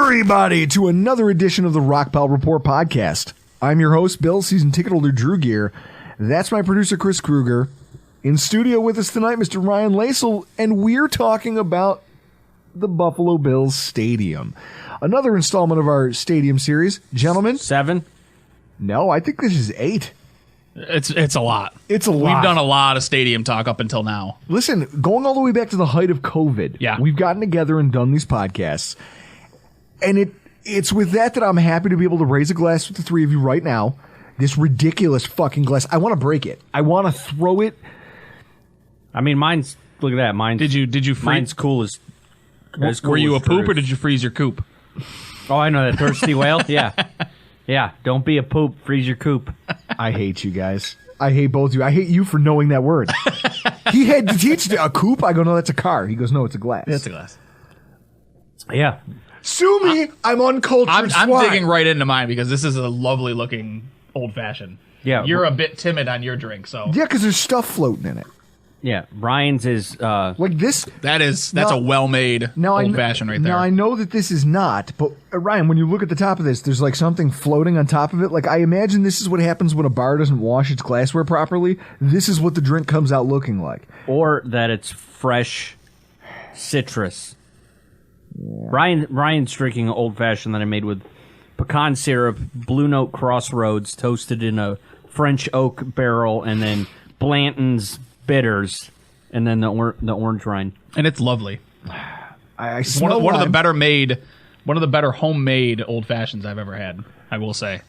everybody, to another edition of the Rockpile Report podcast. I'm your host, Bill, season ticket holder Drew Gear. That's my producer, Chris Kruger. In studio with us tonight, Mr. Ryan Lasal, and we're talking about the Buffalo Bills Stadium. Another installment of our stadium series. Gentlemen? 7? No, I think this is 8. It's a lot. It's a lot. We've done a lot of stadium talk up until now. Listen, going all the way back to the height of COVID, we've gotten together and done these podcasts. And it's with that I'm happy to be able to raise a glass with the three of you right now. This ridiculous fucking glass. I want to break it. I want to throw it. I mean, mine's, look at that. Mine's, Did you freeze? Mine's cool as cool Were you as a poop Drew's. or did you freeze your coop? Oh, I know that thirsty whale. Yeah. Yeah. Don't be a poop. Freeze your coop. I hate you guys. I hate both of you. I hate you for knowing that word. He had to teach a coop. I go, no, that's a car. He goes, no, it's a glass. It's a glass. Yeah. Sue me. I'm uncultured. I'm digging right into mine because this is a lovely looking old fashioned. Yeah. You're a bit timid on your drink, so Yeah, because there's stuff floating in it. Yeah. Ryan's is, Like this. that's Now- a well made old fashioned right there. Now, I know that this is not, but Ryan, when you look at the top of this, there's like something floating on top of it. Like, I imagine this is what happens when a bar doesn't wash its glassware properly. This is what the drink comes out looking like. or that it's fresh citrus. Yeah. Ryan's drinking an old fashioned that I made with pecan syrup, Blue Note Crossroads, toasted in a French oak barrel, and then Blanton's bitters, and then the orange rind. And it's lovely. I smell One of the lime. better homemade old fashions I've ever had, I will say.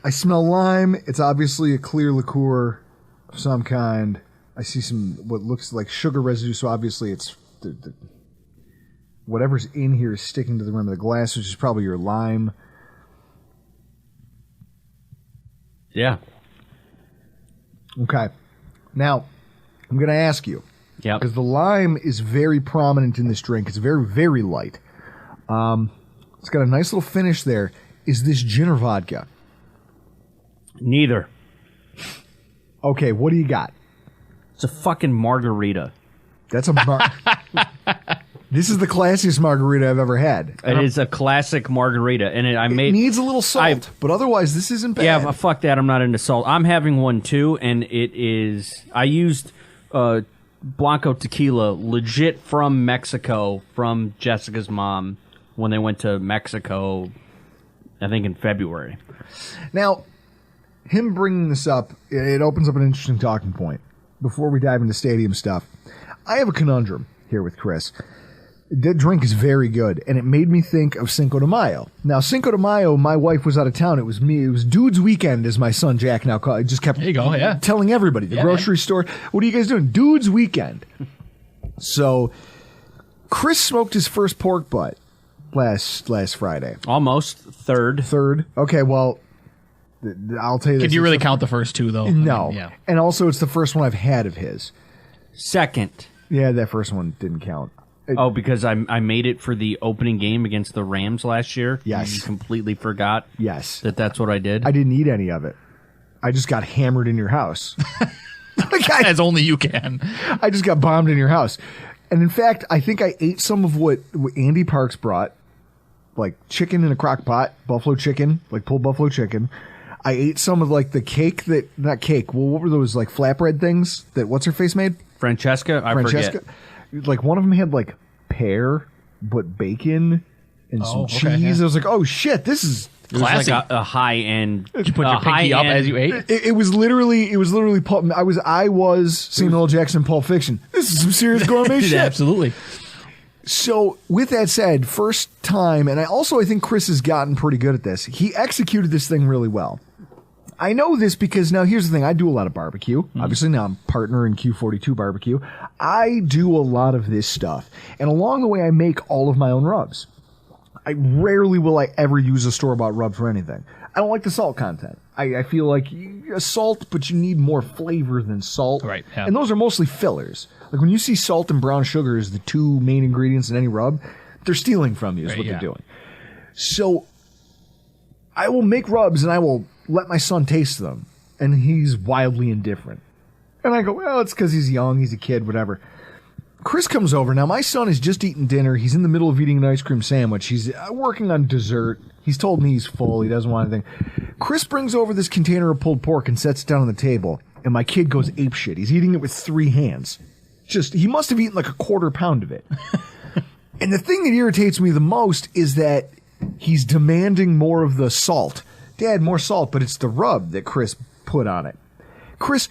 I smell lime. It's obviously a clear liqueur of some kind. I see some what looks like sugar residue, so obviously it's whatever's in here is sticking to the rim of the glass, which is probably your lime. Yeah. Okay. Now, I'm going to ask you, Yeah. because the lime is very prominent in this drink. It's very, very light. It's got a nice little finish there. Is this gin or vodka? Neither. Okay, what do you got? It's a fucking margarita. That's a This is the classiest margarita I've ever had. It is a classic margarita, and It needs a little salt, but otherwise this isn't bad. Yeah, fuck that. I'm not into salt. I'm having one too, and it is. I used Blanco tequila, legit from Mexico, from Jessica's mom when they went to Mexico. I think in February. Now, him bringing this up, it opens up an interesting talking point. Before we dive into stadium stuff, I have a conundrum here with Chris. That drink is very good, and it made me think of Cinco de Mayo. Now, Cinco de Mayo, my wife was out of town. It was me. It was Dude's Weekend, as my son Jack now called it. Just kept There you go, yeah. telling everybody. The grocery store. What are you guys doing? Dude's Weekend. So, Chris smoked his first pork butt last Friday. Almost third. Third. Okay, well, I'll tell you this. Could you really count the first two, though? No. I mean, yeah. And also, it's the first one I've had of his. Second. Yeah, that first one didn't count. Oh, because I made it for the opening game against the Rams last year. Yes. You completely forgot. Yes. That's what I did. I didn't eat any of it. I just got hammered in your house. As only you can. I just got bombed in your house. And in fact, I think I ate some of what Andy Parks brought, like chicken in a crock pot, buffalo chicken, like pulled buffalo chicken. I ate some of like the cake not cake. Well, what were those like flatbread things that what's her face made? Francesca? I forget. Like one of them had like pear, but bacon and some cheese. Okay, yeah. I was like, oh shit, this is. It was Classy. like a high end. Did you put your pinky up as you ate? It was literally Pulp. I was Samuel L. Jackson in Pulp Fiction. This is some serious gourmet shit. Absolutely. So with that said, first time, and I think Chris has gotten pretty good at this. He executed this thing really well. I know this because now here's the thing. I do a lot of barbecue. Obviously now I'm partner in Q42 barbecue. I do a lot of this stuff. And along the way, I make all of my own rubs. I rarely will I ever use a store-bought rub for anything. I don't like the salt content. I feel like salt, but you need more flavor than salt. Right, yeah. And those are mostly fillers. Like when you see salt and brown sugar as the two main ingredients in any rub, they're stealing from you is what they're doing. So I will make rubs and I will let my son taste them. And he's wildly indifferent. And I go, well, it's because he's young, he's a kid, whatever. Chris comes over. Now, my son has just eaten dinner. He's in the middle of eating an ice cream sandwich. He's working on dessert. He's told me he's full. He doesn't want anything. Chris brings over this container of pulled pork and sets it down on the table. And my kid goes apeshit. He's eating it with 3 hands. He must have eaten like a quarter pound of it. And the thing that irritates me the most is that he's demanding more of the salt. Dad, more salt, but it's the rub that Chris put on it. Chris,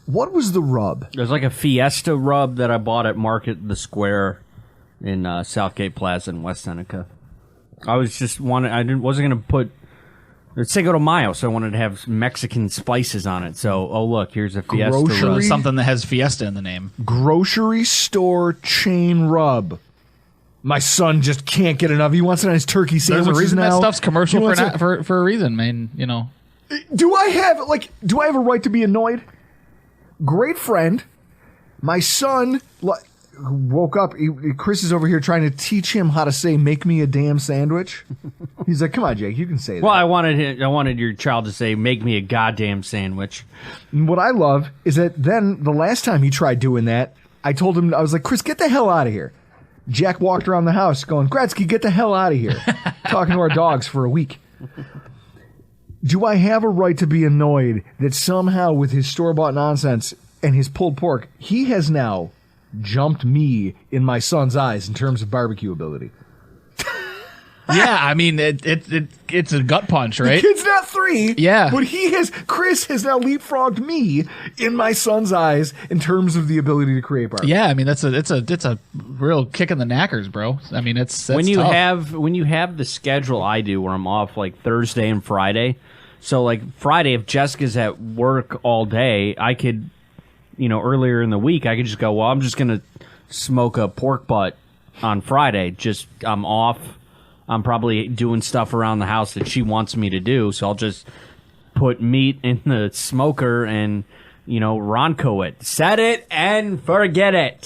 what was the rub? There's like a Fiesta rub that I bought at Market the Square in Southgate Plaza in West Seneca. I wasn't going to put it's Cinco de Mayo, so I wanted to have Mexican spices on it. So, look, here's a Fiesta rub. Something that has Fiesta in the name. Grocery store chain rub. My son just can't get enough. He wants it on his turkey sandwich. There's a reason now. that stuff's commercial for a reason, man. You know. Do I have a right to be annoyed? Great friend. My son woke up. Chris is over here trying to teach him how to say "make me a damn sandwich." He's like, "Come on, Jake, you can say that." Well, I wanted your child to say "make me a goddamn sandwich." And what I love is that then the last time he tried doing that, I told him, I was like, "Chris, get the hell out of here." Jack walked around the house going, "Gretzky, get the hell out of here." Talking to our dogs for a week. Do I have a right to be annoyed that somehow with his store-bought nonsense and his pulled pork, he has now jumped me in my son's eyes in terms of barbecue ability? Yeah, I mean, it's a gut punch, right? The kid's not 3. Yeah. But Chris has now leapfrogged me in my son's eyes in terms of the ability to create barbecue. Yeah, I mean, it's a real kick in the knackers, bro. I mean, that's when you tough. have the schedule I do where I'm off like Thursday and Friday. So like Friday, if Jessica's at work all day, I could, earlier in the week, I could just go, well, I'm just going to smoke a pork butt on Friday. I'm off. I'm probably doing stuff around the house that she wants me to do, so I'll just put meat in the smoker and, Ronco it. Set it and forget it.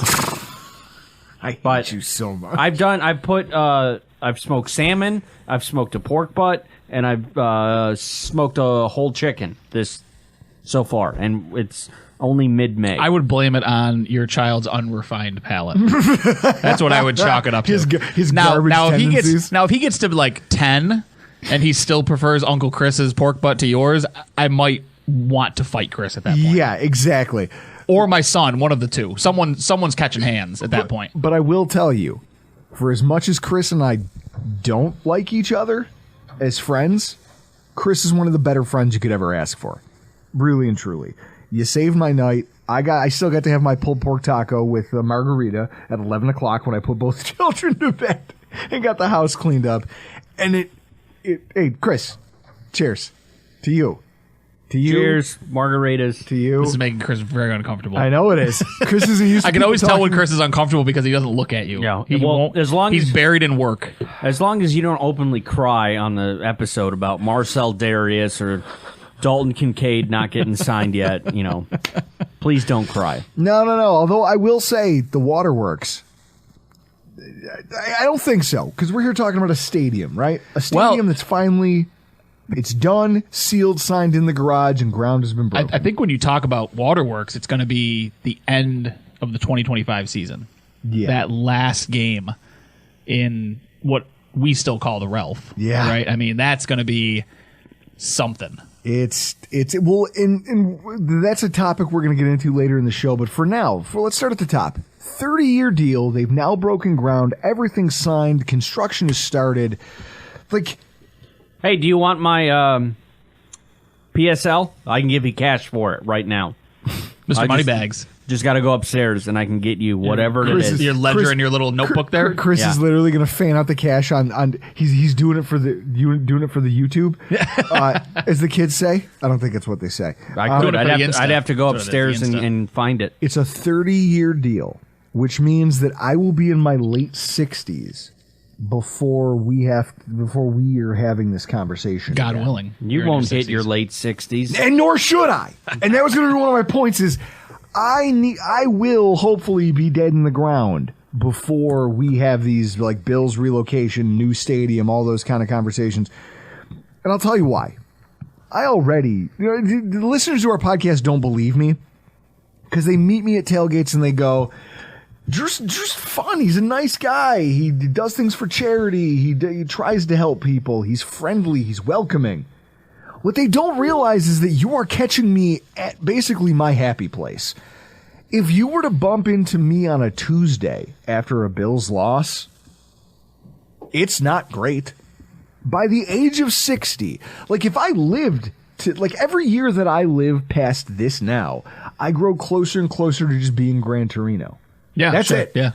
I hate you so much. I've smoked salmon, I've smoked a pork butt, and I've smoked a whole chicken so far, and it's only mid-May. I would blame it on your child's unrefined palate. That's what I would chalk it up to. His garbage tendencies. If he gets to like 10 and he still prefers Uncle Chris's pork butt to yours, I might want to fight Chris at that point. Yeah, exactly. Or my son, one of the two. Someone's catching hands at that point. But I will tell you, for as much as Chris and I don't like each other as friends, Chris is one of the better friends you could ever ask for. Really and truly. You saved my night. I still got to have my pulled pork taco with a margarita at 11 o'clock when I put both children to bed and got the house cleaned up. And hey, Chris, cheers to you. To you. Cheers, margaritas. To you. This is making Chris very uncomfortable. I know it is. Chris isn't used to I can always tell talking. when Chris is uncomfortable because he doesn't look at you. Yeah. He won't, he's buried in work. As long as you don't openly cry on the episode about Marcel Darius or Dalton Kincaid not getting signed yet, please don't cry. No. Although I will say the waterworks. I don't think so, because we're here talking about a stadium, right? A stadium that's finally, it's done, sealed, signed in the garage, and ground has been broken. I think when you talk about waterworks, it's going to be the end of the 2025 season. Yeah. That last game in what we still call the Ralph. Yeah. Right? I mean, that's going to be something. It's that's a topic we're going to get into later in the show. But for now, let's start at the top. 30-year deal. They've now broken ground. Everything's signed. Construction is started. Hey, do you want my PSL? I can give you cash for it right now. Mr. Moneybags. Just got to go upstairs and I can get you whatever it is. Your ledger and your little notebook there. Chris is literally going to fan out the cash on. He's doing it for the YouTube, as the kids say. I don't think it's what they say. I'd have to go upstairs and find it. It's a 30-year deal, which means that I will be in my late 60s before we are having this conversation. God again. willing, you won't hit your late 60s, and nor should I. And that was going to be one of my points. Is I will hopefully be dead in the ground before we have these like Bills relocation, new stadium, all those kind of conversations. And I'll tell you why. I already, the listeners to our podcast don't believe me because they meet me at tailgates and they go, Just fun. He's a nice guy. He does things for charity. He tries to help people. He's friendly. He's welcoming. What they don't realize is that you are catching me at basically my happy place. If you were to bump into me on a Tuesday after a Bills loss, it's not great. By the age of 60, like if I lived to, like every year that I live past this now, I grow closer and closer to just being Gran Torino. Yeah, that's sure. it. Yeah.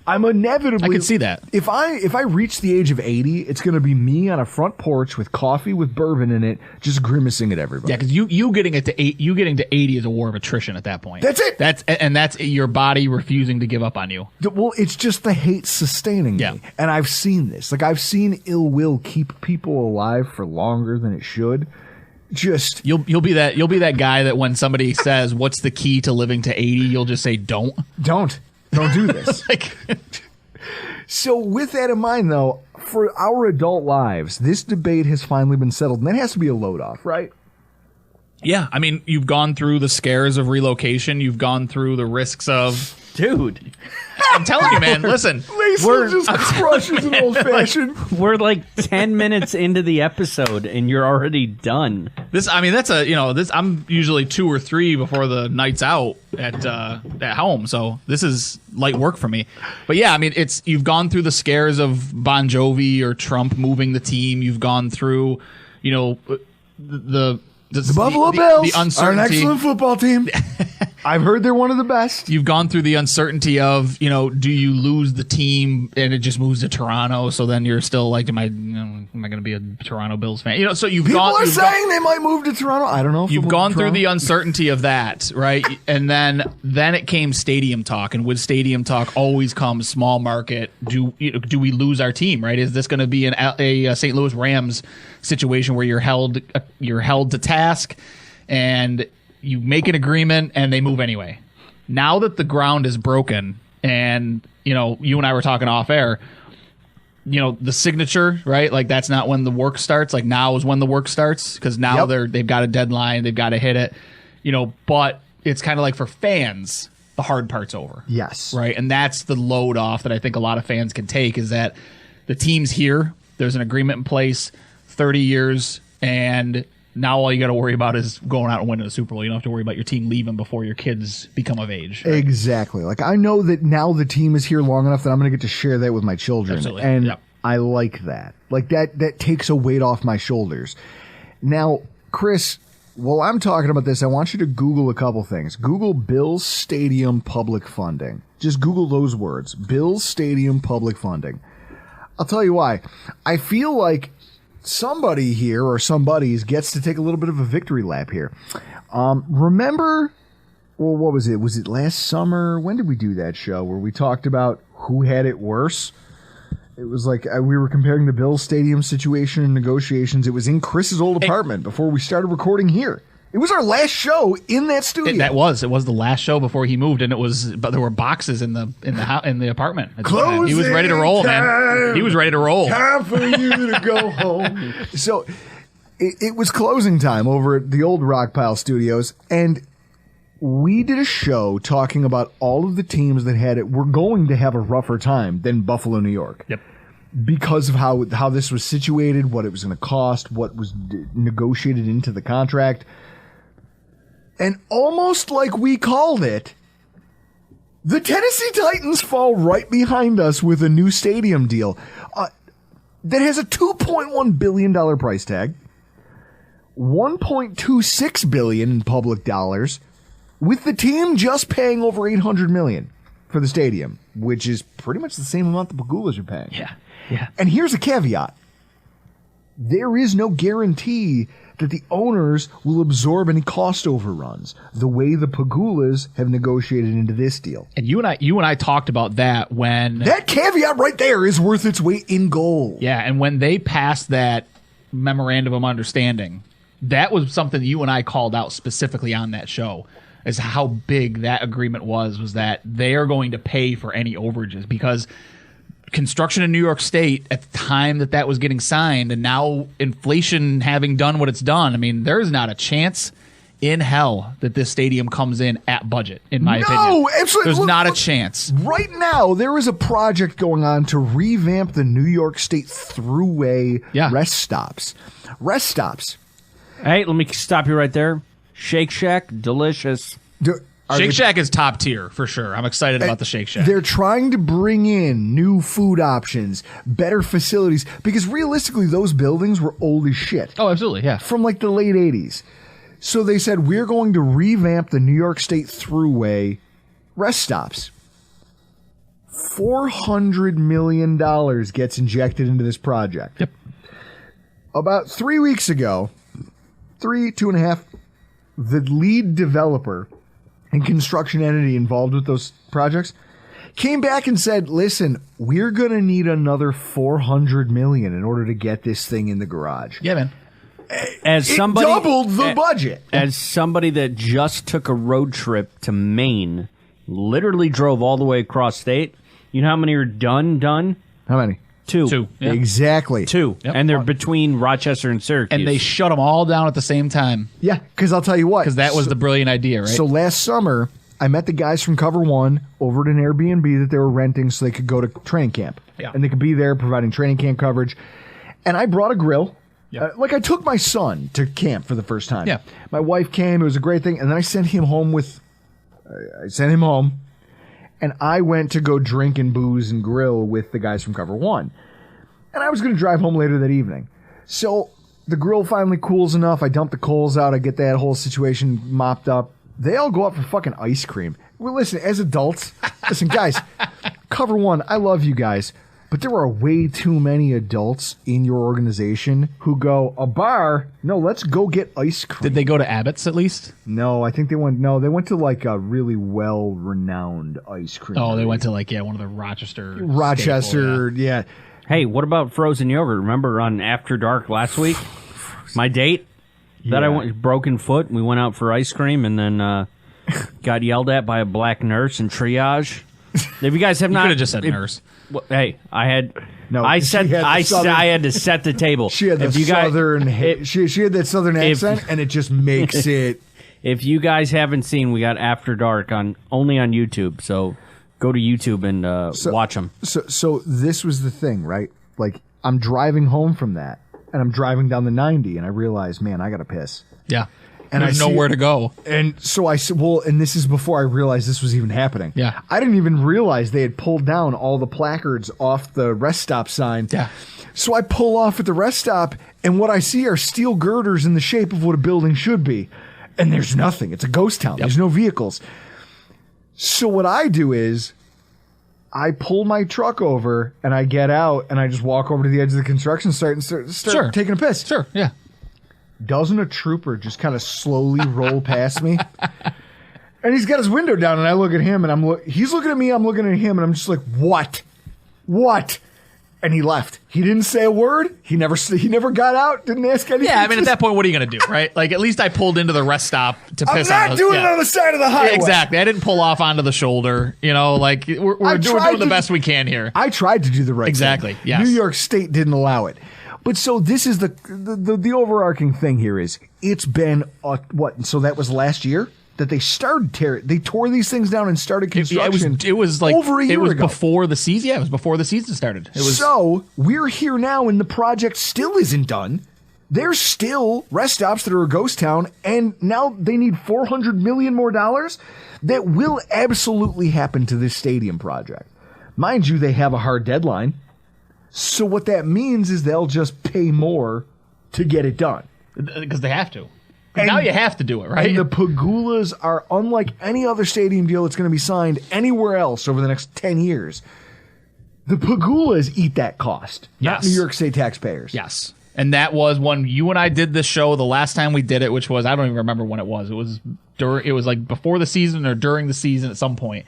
I'm inevitably. I can see that. If I reach the age of 80, it's going to be me on a front porch with coffee with bourbon in it, just grimacing at everybody. Yeah, because you getting to 80 is a war of attrition at that point. That's it. That's your body refusing to give up on you. Well, it's just the hate sustaining me, and I've seen this. Like I've seen ill will keep people alive for longer than it should. Just you'll be that guy that when somebody says what's the key to living to 80, you'll just say don't do this. Like, so with that in mind, though, for our adult lives, this debate has finally been settled, and that has to be a load off, right? Yeah, I mean, you've gone through the scares of relocation. You've gone through the risks of... Dude. I'm telling you, man, listen. Lasal just crushes an old-fashioned. We're like 10 minutes into the episode, and you're already done. I'm usually 2 or 3 before the night's out at home, so this is light work for me. But yeah, I mean, you've gone through the scares of Bon Jovi or Trump moving the team. You've gone through, the Buffalo Bills the uncertainty. are an excellent football team. I've heard they're one of the best. You've gone through the uncertainty of, do you lose the team and it just moves to Toronto? So then you're still like, am I going to be a Toronto Bills fan? So you've People gone. People are saying they might move to Toronto. I don't know. If you've gone through the uncertainty of that, right? And then it came stadium talk, and with stadium talk always comes small market. Do we lose our team? Right? Is this going to be a St. Louis Rams situation where you're held to task and you make an agreement and they move anyway? Now that the ground is broken, and you and I were talking off air, the signature, right? Like that's not when the work starts. Like now is when the work starts, because now they've got a deadline, they've got to hit it. But it's kind of like for fans, the hard part's over. Yes. Right. And that's the load off that I think a lot of fans can take, is that the team's here, there's an agreement in place, 30 years, and now all you got to worry about is going out and winning a Super Bowl. You don't have to worry about your team leaving before your kids become of age. Right? Exactly. Like I know that now the team is here long enough that I'm going to get to share that with my children. Absolutely. And I like that. Like that takes a weight off my shoulders. Now, Chris, while I'm talking about this, I want you to Google a couple things. Google Bills Stadium public funding. Just Google those words. Bills Stadium public funding. I'll tell you why. I feel like somebody here or somebody's gets to take a little bit of a victory lap here. Remember, well, what was it? Was it last summer? When did we do that show where we talked about who had it worse? It was like we were comparing the Bills Stadium situation and negotiations. It was in Chris's old apartment before we started recording here. It was our last show in that studio. It was the last show before he moved, and but there were boxes in the apartment. He was ready to roll, man. He was ready to roll. Time for you to go home. So it was closing time over at the old Rockpile Studios, and we did a show talking about all of the teams that were going to have a rougher time than Buffalo, New York. Yep. Because of how this was situated, what it was going to cost, what was negotiated into the contract. And almost like we called it, the Tennessee Titans fall right behind us with a new stadium deal that has a $2.1 billion price tag, $1.26 billion in public dollars, with the team just paying over $800 million for the stadium, which is pretty much the same amount the Pagulas are paying. Yeah. And here's a caveat. There is no guarantee that the owners will absorb any cost overruns the way the Pagulas have negotiated into this deal. And you and I talked about that when that caveat right there is worth its weight in gold. Yeah, and when they passed that memorandum of understanding, that was something you and I called out specifically on that show, is how big that agreement was that they are going to pay for any overages, because construction in New York State at the time that was getting signed, and now inflation having done what it's done, I mean, there's not a chance in hell that this stadium comes in at budget, in my opinion. No, absolutely. There's not a chance. Right now, there is a project going on to revamp the New York State Thruway rest stops. Rest stops. Hey, let me stop you right there. Shake Shack, delicious. Shake Shack is top tier for sure. I'm excited about the Shake Shack. They're trying to bring in new food options, better facilities, because realistically, those buildings were old as shit. Oh, absolutely, yeah. From like the late 80s. So they said, we're going to revamp the New York State Thruway rest stops. $400 million gets injected into this project. Yep. About 3 weeks ago, 2.5, the lead developer and construction entity involved with those projects came back and said, listen, we're going to need another $400 million in order to get this thing in the garage. Yeah, man. As somebody doubled the budget. As somebody that just took a road trip to Maine, literally drove all the way across state. You know how many are done? How many? Two. Yeah. Exactly. Two. Yep. And they're between Rochester and Syracuse. And they shut them all down at the same time. Yeah, because I'll tell you what. Because that was the brilliant idea, right? So last summer, I met the guys from Cover One over at an Airbnb that they were renting so they could go to training camp. Yeah. And they could be there providing training camp coverage. And I brought a grill. Yeah. Like I took my son to camp for the first time. Yeah. My wife came. It was a great thing. And then I sent him home and I went to go drink and booze and grill with the guys from Cover One. And I was going to drive home later that evening. So the grill finally cools enough. I dump the coals out. I get that whole situation mopped up. They all go out for fucking ice cream. Well, listen, as adults, guys, Cover One, I love you guys. But there are way too many adults in your organization who go, a bar? No, let's go get ice cream. Did they go to Abbott's at least? No, I think they went to like a really well-renowned ice cream. Oh, they went to like, one of the Rochester. Staple, yeah. Hey, what about frozen yogurt? Remember on After Dark last week? My date? That I went broken foot. We went out for ice cream and then got yelled at by a black nurse in triage. If you guys have not, could have just said nurse. Well, hey, I had. No, I I had to set the table. She had the southern. She had that southern accent, and it just makes it. If you guys haven't seen, we got After Dark only on YouTube. So go to YouTube and watch them. So this was the thing, right? Like I'm driving home from that, and I'm driving down the 90, and I realize, man, I gotta piss. Yeah. And there's nowhere to go. And so I said, well, and this is before I realized this was even happening. Yeah. I didn't even realize they had pulled down all the placards off the rest stop sign. Yeah. So I pull off at the rest stop, and what I see are steel girders in the shape of what a building should be. And there's nothing. It's a ghost town. Yep. There's no vehicles. So what I do is I pull my truck over, and I get out, and I just walk over to the edge of the construction site and start taking a piss. Sure, yeah. Doesn't a trooper just kind of slowly roll past me? And he's got his window down, and I look at him, and he's looking at me, I'm looking at him, and I'm just like, what? And he left. He didn't say a word. He never got out, didn't ask anything. Yeah, I mean, at that point, what are you going to do, right? Like, at least I pulled into the rest stop to piss I'm not doing it on the side of the highway. Yeah, exactly. I didn't pull off onto the shoulder. Like, we're doing the best we can here. I tried to do the right thing. Exactly, yes. New York State didn't allow it. But so this is the overarching thing here is it's been what? So that was last year that they started they tore these things down and started construction. It was like over a year ago. Before the season. Yeah, it was before the season started. So we're here now, and the project still isn't done. There's still rest stops that are a ghost town, and now they need $400 million more dollars. That will absolutely happen to this stadium project. Mind you, they have a hard deadline. So what that means is they'll just pay more to get it done. Because they have to. Now you have to do it, right? And the Pagulas are unlike any other stadium deal that's going to be signed anywhere else over the next 10 years. The Pagulas eat that cost, not New York State taxpayers. Yes. And that was when you and I did this show the last time we did it, which was, I don't even remember when it was. It was like before the season or during the season at some point.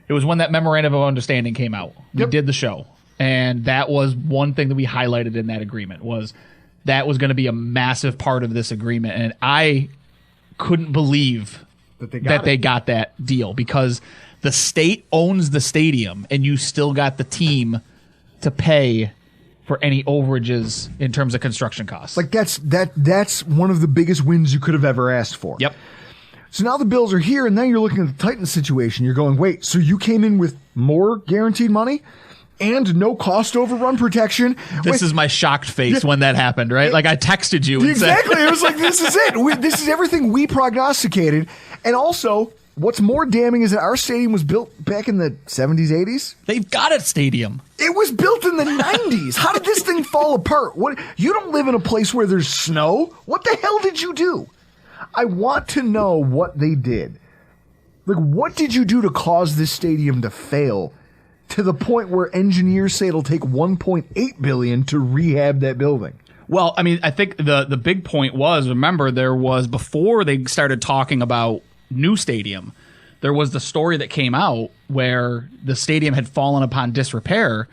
It was when that memorandum of understanding came out. We did the show. And that was one thing that we highlighted in that agreement was that was going to be a massive part of this agreement. And I couldn't believe that they got that deal because the state owns the stadium and you still got the team to pay for any overages in terms of construction costs. Like that's one of the biggest wins you could have ever asked for. Yep. So now the Bills are here, and now you're looking at the Titans situation. You're going, wait, so you came in with more guaranteed money and no cost overrun protection? This is my shocked face when that happened, right? Like I texted you and exactly. said, It was like, this is it. This is everything we prognosticated. And also, what's more damning is that our stadium was built back in the 70s, 80s. they've got a stadium. It was built in the 90s. How did this thing fall apart? What? You don't live in a place where there's snow. What the hell did you do? I want to know what they did. Like, what did you do to cause this stadium to fail to the point where engineers say it'll take $1.8 billion to rehab that building? Well, I mean, I think the big point was, remember, there was, before they started talking about new stadium, there was the story that came out where the stadium had fallen upon disrepair,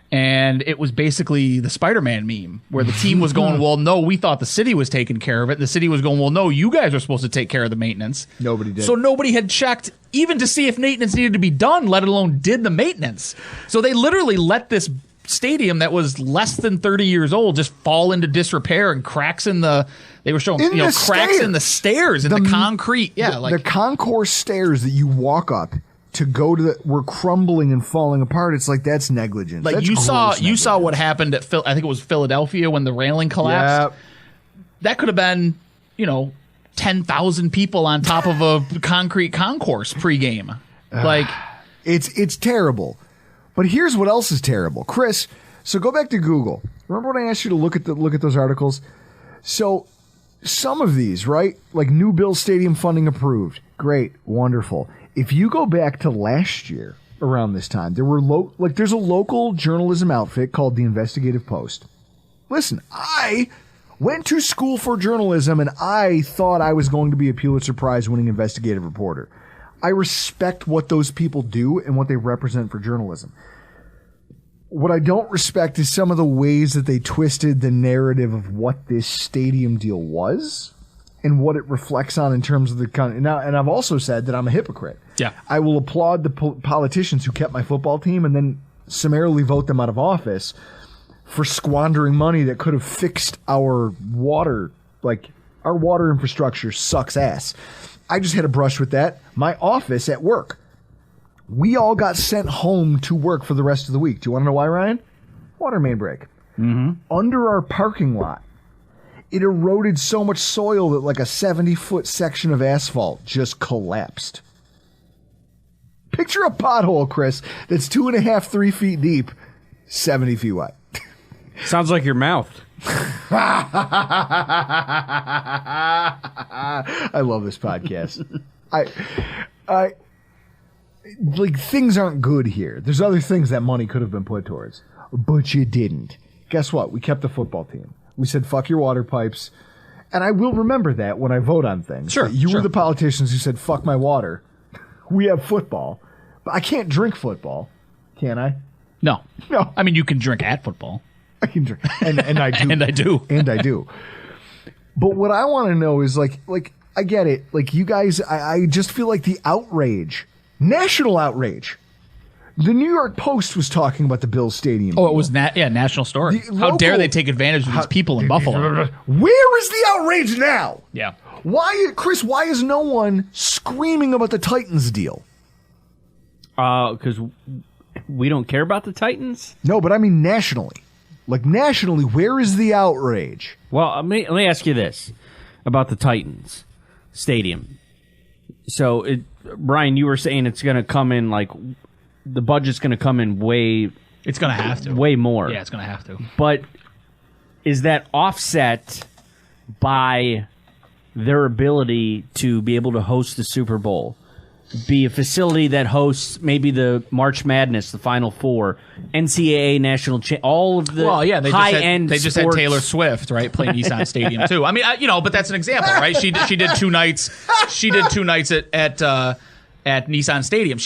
and it was basically the Spider-Man meme, where the team was going, well, no, we thought the city was taking care of it. And the city was going, well, no, you guys are supposed to take care of the maintenance. Nobody did. So nobody had checked even to see if maintenance needed to be done, let alone did the maintenance. So they literally let this stadium that was less than 30 years old just fall into disrepair, and cracks in the, they were showing, cracks in the stairs, in the concrete. Yeah. The concourse stairs that you walk up to go to were crumbling and falling apart. It's like, that's negligence. Like, that's you saw negligence. what happened at I think it was Philadelphia when the railing collapsed. Yeah. That could have been, 10,000 people on top of a concrete concourse pregame. Like, it's terrible. But here's what else is terrible, Chris. So go back to Google. Remember when I asked you to look at those articles? So some of these, right? Like new Bill Stadium funding approved. Great, wonderful. If you go back to last year around this time, there were there's a local journalism outfit called the Investigative Post. Listen, I went to school for journalism, and I thought I was going to be a Pulitzer Prize winning investigative reporter. I respect what those people do and what they represent for journalism. What I don't respect is some of the ways that they twisted the narrative of what this stadium deal was and what it reflects on in terms of the now. And I've also said that I'm a hypocrite. Yeah, I will applaud the politicians who kept my football team and then summarily vote them out of office for squandering money that could have fixed our water. Like, our water infrastructure sucks ass. I just had a brush with that. My office at work, we all got sent home to work for the rest of the week. Do you want to know why, Ryan? Water main break. Mm-hmm. Under our parking lot, it eroded so much soil that like a 70-foot section of asphalt just collapsed. Picture a pothole, Chris, that's 2.5, 3 feet deep, 70 feet wide. Sounds like your mouth. I love this podcast. I like, things aren't good here. There's other things that money could have been put towards, but you didn't. Guess what? We kept the football team. We said, fuck your water pipes. And I will remember that when I vote on things. Sure. You were the politicians who said, fuck my water. We have football. But I can't drink football. Can I? no. No. I mean, you can drink at football. I can drink. And I do. And I do. And I do. But what I want to know is, like, I get it. Like, you guys, I just feel like the outrage, national outrage. The New York Post was talking about the Bills Stadium. Oh, it was national story. How dare they take advantage of these people in Buffalo? Where is the outrage now? Yeah. Why, Chris, why is no one screaming about the Titans deal? Because we don't care about the Titans? No, but I mean nationally. Like, nationally, where is the outrage? Well, let me ask you this about the Titans Stadium. So, Brian, you were saying it's going to come in, like, the budget's going to come in way... It's going to have to. Way more. Yeah, it's going to have to. But is that offset by their ability to be able to host the Super Bowl? Be a facility that hosts maybe the March Madness, the Final Four, NCAA national, all of the high-end They just had Taylor Swift, right, play Nissan Stadium too. I mean, but that's an example, right? She did 2 nights. She did 2 nights at Nissan Stadium.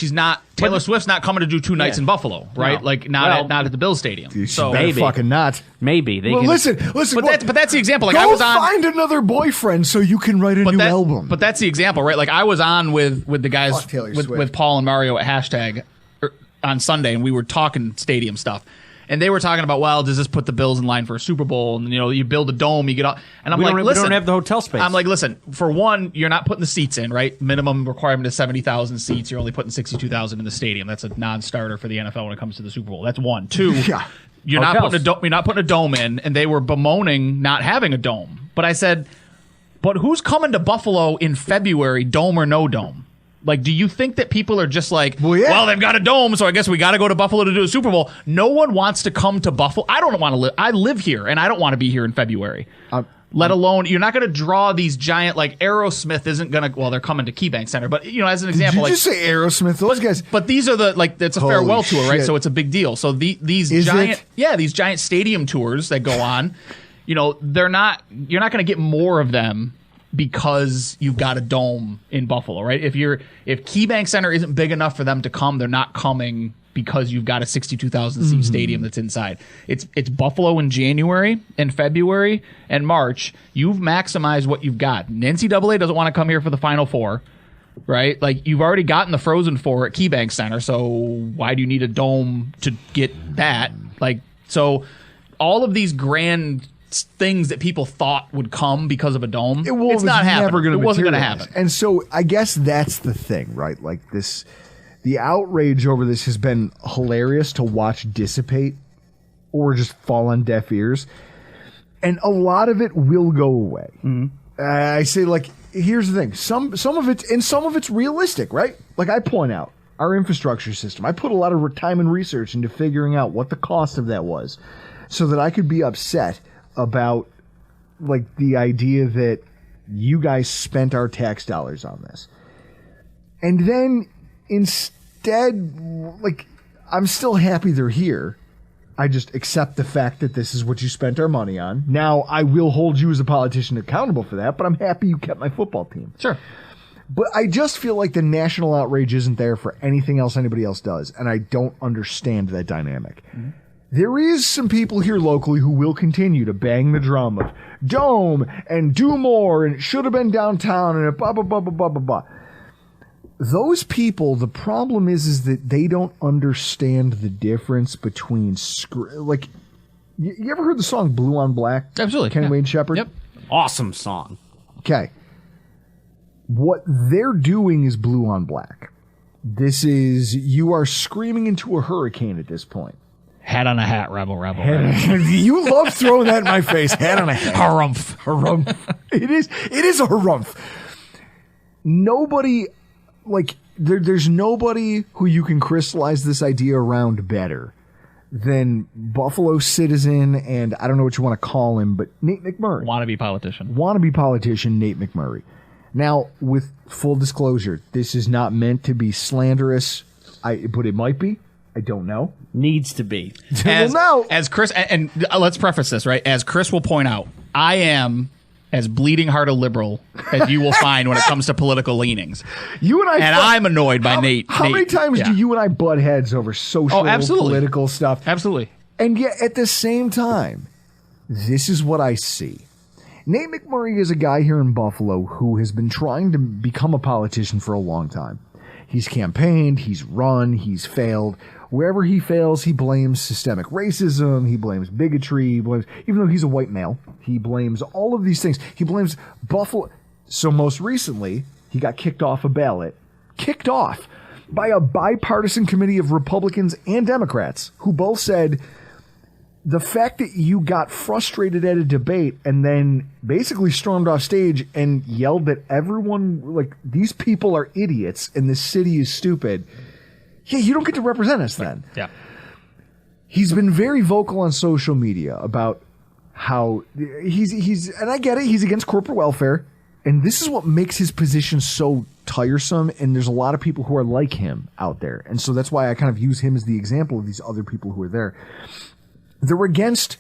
Taylor Swift's not coming to do 2 nights in Buffalo, right? No. Like not at the Bills Stadium. So maybe fucking not. Maybe they Well, can. listen. But that's the example. Like, go I was on. find another boyfriend so you can write a new album. But that's the example, right? Like, I was on with the guys Fuck Taylor Swift. with Paul and Mario at hashtag on Sunday, and we were talking stadium stuff. And they were talking about, well, does this put the Bills in line for a Super Bowl? And, you build a dome, you get all. And I'm we like, listen. We don't have the hotel space. I'm like, listen, for one, you're not putting the seats in, right? Minimum requirement is 70,000 seats. You're only putting 62,000 in the stadium. That's a non-starter for the NFL when it comes to the Super Bowl. That's one. Two, you're not putting a dome in, and they were bemoaning not having a dome. But I said, but who's coming to Buffalo in February, dome or no dome? Like, do you think that people are just like, well, they've got a dome, so I guess we got to go to Buffalo to do a Super Bowl? No one wants to come to Buffalo. I don't want to live. I live here, and I don't want to be here in February. Let alone, you're not going to draw these giant, like Aerosmith isn't going to. Well, they're coming to KeyBank Center, but as an example, did you just say Aerosmith? Those guys. But these are it's a farewell tour, right? So it's a big deal. So these giant stadium tours that go on, you're not going to get more of them because you've got a dome in Buffalo, right? If KeyBank Center isn't big enough for them to come, they're not coming because you've got a 62,000 seat stadium that's inside. It's Buffalo in January and February and March. You've maximized what you've got. And NCAA doesn't want to come here for the Final Four, right? Like, you've already gotten the Frozen Four at KeyBank Center, so why do you need a dome to get that? Like, so all of these grand things that people thought would come because of a dome, it's not happening. It wasn't going to happen. And so I guess that's the thing, right? Like the outrage over this has been hilarious to watch dissipate or just fall on deaf ears. And a lot of it will go away. I say, like, here's the thing. Some of it's realistic, right? Like, I point out our infrastructure system. I put a lot of time and research into figuring out what the cost of that was so that I could be upset about, like, the idea that you guys spent our tax dollars on this. And then instead, like, I'm still happy they're here. I just accept the fact that this is what you spent our money on. Now, I will hold you as a politician accountable for that, but I'm happy you kept my football team. Sure. But I just feel like the national outrage isn't there for anything else anybody else does, and I don't understand that dynamic. There is some people here locally who will continue to bang the drum of dome and do more and it should have been downtown and blah, blah, blah, blah, blah, blah, blah. Those people, the problem is that they don't understand the difference between, like, you ever heard the song Blue on Black? Absolutely. Kenny Wayne Shepherd? Yep. Awesome song. Okay. What they're doing is Blue on Black. This is, you are screaming into a hurricane at this point. Hat on a hat, rebel. You love throwing that in my face. Hat on a hat. Harumph. It is a harumph. Nobody, like, there's nobody who you can crystallize this idea around better than Buffalo citizen, and I don't know what you want to call him, but Nate McMurray. Wannabe politician Nate McMurray. Now, with full disclosure, this is not meant to be slanderous, but it might be. I don't know. Needs to be. As Chris, and let's preface this, right? As Chris will point out, I am as bleeding heart a liberal as you will find when it comes to political leanings. I'm annoyed by Nate. How many times do you and I butt heads over social, political stuff? Absolutely. And yet, at the same time, this is what I see. Nate McMurray is a guy here in Buffalo who has been trying to become a politician for a long time. He's campaigned, he's run, he's failed. Wherever he fails, he blames systemic racism, he blames bigotry, even though he's a white male, he blames all of these things. He blames Buffalo. So most recently, he got kicked off a ballot, by a bipartisan committee of Republicans and Democrats who both said, the fact that you got frustrated at a debate and then basically stormed off stage and yelled at everyone, like, these people are idiots and this city is stupid. Yeah, you don't get to represent us then. Yeah. He's been very vocal on social media about how he's and I get it, he's against corporate welfare. And this is what makes his position so tiresome. And there's a lot of people who are like him out there. And so that's why I kind of use him as the example of these other people who are there. They're against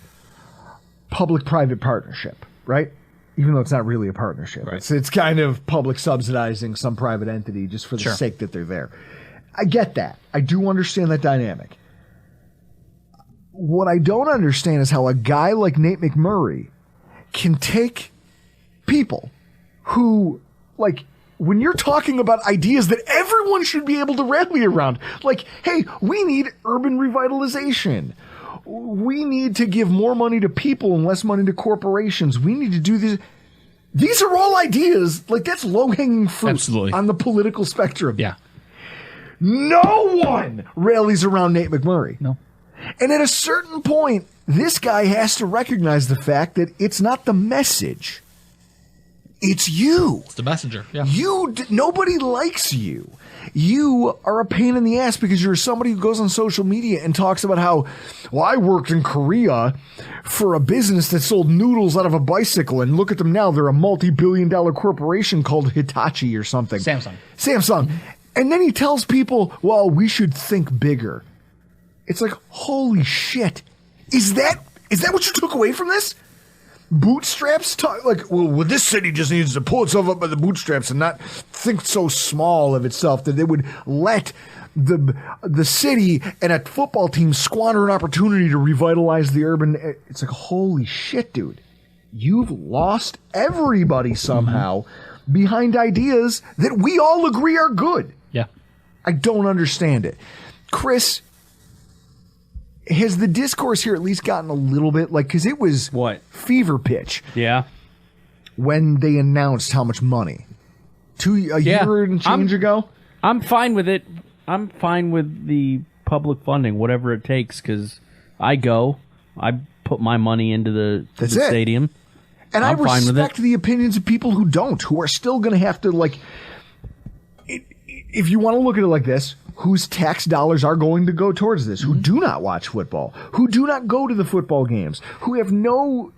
public-private partnership, right? Even though it's not really a partnership. Right. It's kind of public subsidizing some private entity just for the sake that they're there. I get that. I do understand that dynamic. What I don't understand is how a guy like Nate McMurray can take people who, like, when you're talking about ideas that everyone should be able to rally around, like, hey, we need urban revitalization. we need to give more money to people and less money to corporations. We need to do this. These are all ideas. Like, that's low-hanging fruit. Absolutely. On the political spectrum. Yeah. No one rallies around Nate McMurray. No. And at a certain point, this guy has to recognize the fact that it's not the message. It's you. It's the messenger. Yeah. Nobody likes you. You are a pain in the ass because you're somebody who goes on social media and talks about how, well, I worked in Korea for a business that sold noodles out of a bicycle, and look at them now. They're a multi-billion-dollar corporation called Hitachi or something. Samsung. And then he tells people, well, we should think bigger. It's like, holy shit. Is that what you took away from this? Bootstraps talk like, well, this city just needs to pull itself up by the bootstraps and not think so small of itself that they would let the city and a football team squander an opportunity to revitalize the urban. It's like, holy shit, dude. You've lost everybody somehow behind ideas that we all agree are good. Yeah. I don't understand it. Chris, has the discourse here at least gotten a little bit, like, because it was what? Fever pitch. Yeah. When they announced how much money. A year and change ago? I'm fine with it. I'm fine with the public funding, whatever it takes, because I put my money into the stadium. And I'm I respect the opinions of people who don't, who are still going to have to, like, if you want to look at it like this, whose tax dollars are going to go towards this, who do not watch football, who do not go to the football games, who have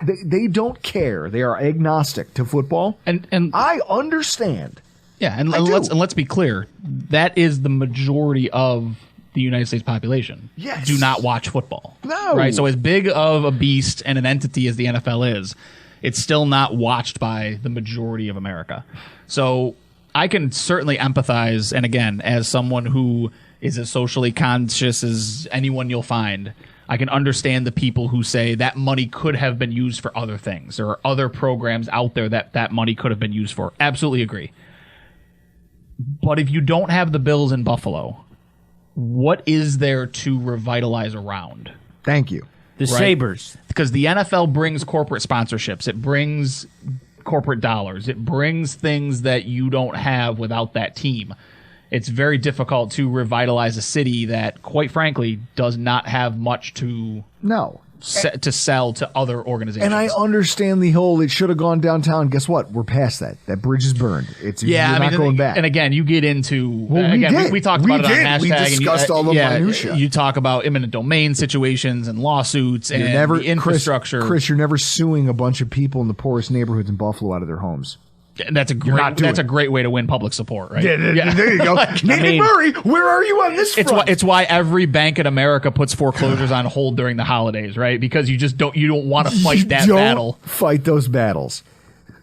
they don't care. They are agnostic to football. And I understand. Yeah, and let's be clear. That is the majority of the United States population. Yes. Do not watch football. No. Right? So as big of a beast and an entity as the NFL is, it's still not watched by the majority of America. So I can certainly empathize, and again, as someone who is as socially conscious as anyone you'll find, I can understand the people who say that money could have been used for other things. There are other programs out there that money could have been used for. Absolutely agree. But if you don't have the Bills in Buffalo, what is there to revitalize around? Thank you. The Sabres. Because the NFL brings corporate sponsorships. It brings corporate dollars. It brings things that you don't have without that team. It's very difficult to revitalize a city that, quite frankly, does not have much to sell to other organizations. And I understand the whole, it should have gone downtown. Guess what? We're past that. That bridge is burned. You're not going back. And again, you get into... we talked about it on hashtag. We discussed all the minutia. You talk about eminent domain situations and lawsuits and the infrastructure. Chris, you're never suing a bunch of people in the poorest neighborhoods in Buffalo out of their homes. That's a great way to win public support, right? Yeah. There you go. Nate Murray, where are you on this front? It's why every bank in America puts foreclosures on hold during the holidays, right? Because you don't want to fight that battle. Fight those battles.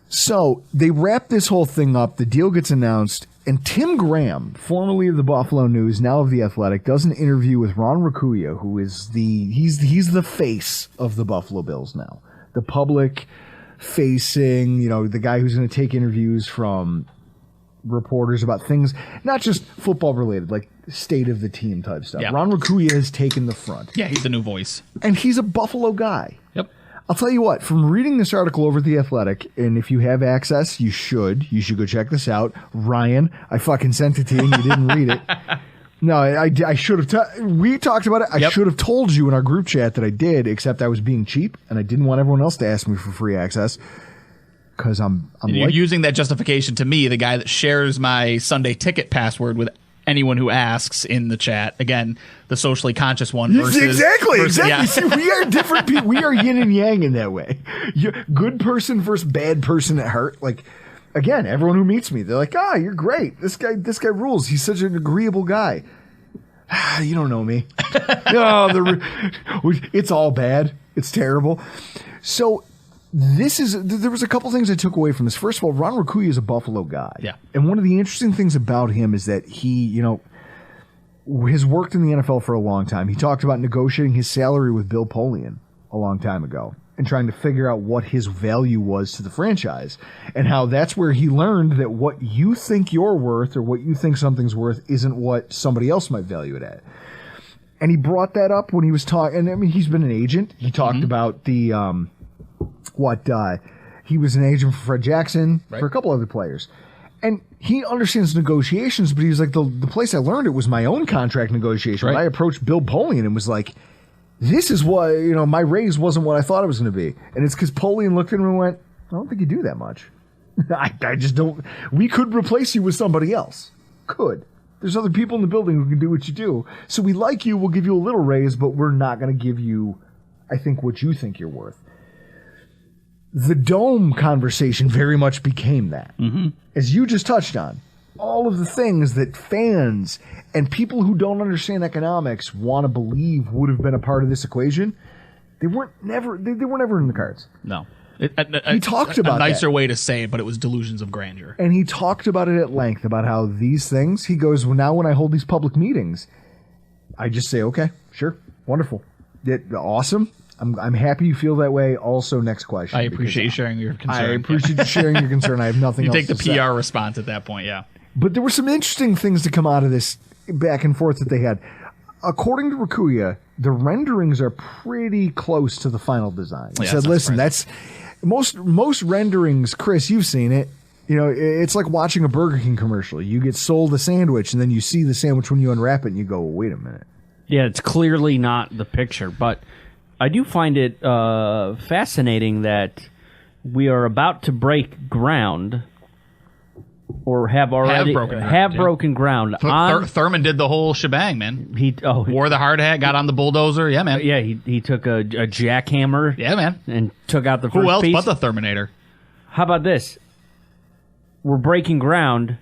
So they wrap this whole thing up. The deal gets announced, and Tim Graham, formerly of the Buffalo News, now of the Athletic, does an interview with Ron Raccuia, who is he's the face of the Buffalo Bills now. The public facing, the guy who's going to take interviews from reporters about things, not just football related, like state of the team type stuff. Yeah. Ron Raccuia has taken the front. Yeah, he's the new voice. And he's a Buffalo guy. Yep. I'll tell you what, from reading this article over at The Athletic, and if you have access, you should go check this out. Ryan, I fucking sent it to you and you didn't read it. No, I should have. We talked about it. I should have told you in our group chat that I did, except I was being cheap and I didn't want everyone else to ask me for free access because I'm You're using that justification to me, the guy that shares my Sunday ticket password with anyone who asks in the chat. Again, the socially conscious one versus exactly. Yeah. See, we are different people. We are yin and yang in that way. Good person versus bad person at heart. Like, again, everyone who meets me, they're like, you're great. This guy rules. He's such an agreeable guy. You don't know me. It's all bad. It's terrible. So there was a couple things I took away from this. First of all, Ron Raccuia is a Buffalo guy. Yeah. And one of the interesting things about him is that he, has worked in the NFL for a long time. He talked about negotiating his salary with Bill Polian a long time ago and trying to figure out what his value was to the franchise and how that's where he learned that what you think you're worth or what you think something's worth isn't what somebody else might value it at. And he brought that up when he was talking. And I mean, he's been an agent. He talked about the he was an agent for Fred Jackson, for a couple other players. And he understands negotiations, but he was like, the place I learned it was my own contract negotiation. Right. I approached Bill Polian and was like, this is what, my raise wasn't what I thought it was going to be. And it's because Polian looked at him and went, I don't think you do that much. I just don't. We could replace you with somebody else. Could. There's other people in the building who can do what you do. So we like you. We'll give you a little raise, but we're not going to give you, I think, what you think you're worth. The dome conversation very much became that. Mm-hmm. As you just touched on, all of the things that fans and people who don't understand economics want to believe would have been a part of this equation, they were never in the cards. No. He talked about a nicer that. way to say it, but it was delusions of grandeur. And he talked about it at length, about how these things, he goes, well, now when I hold these public meetings, I just say, okay, sure, wonderful. Awesome. I'm happy you feel that way. Also, next question. I appreciate you sharing your concern. I appreciate you sharing your concern. I have nothing you else take the to say. PR response at that point, yeah. But there were some interesting things to come out of this back and forth that they had. According to Rakuya, the renderings are pretty close to the final design. He said, listen, that's most renderings, Chris, you've seen it. It's like watching a Burger King commercial. You get sold a sandwich, and then you see the sandwich when you unwrap it, and you go, wait a minute. Yeah, it's clearly not the picture, but I do find it fascinating that we are about to break ground, or have already broken ground. Thurman did the whole shebang, man. He wore the hard hat, got on the bulldozer. Yeah, man. Yeah, he took a jackhammer. Yeah, man. And took out the first Who else piece. but the Terminator? How about this? We're breaking ground.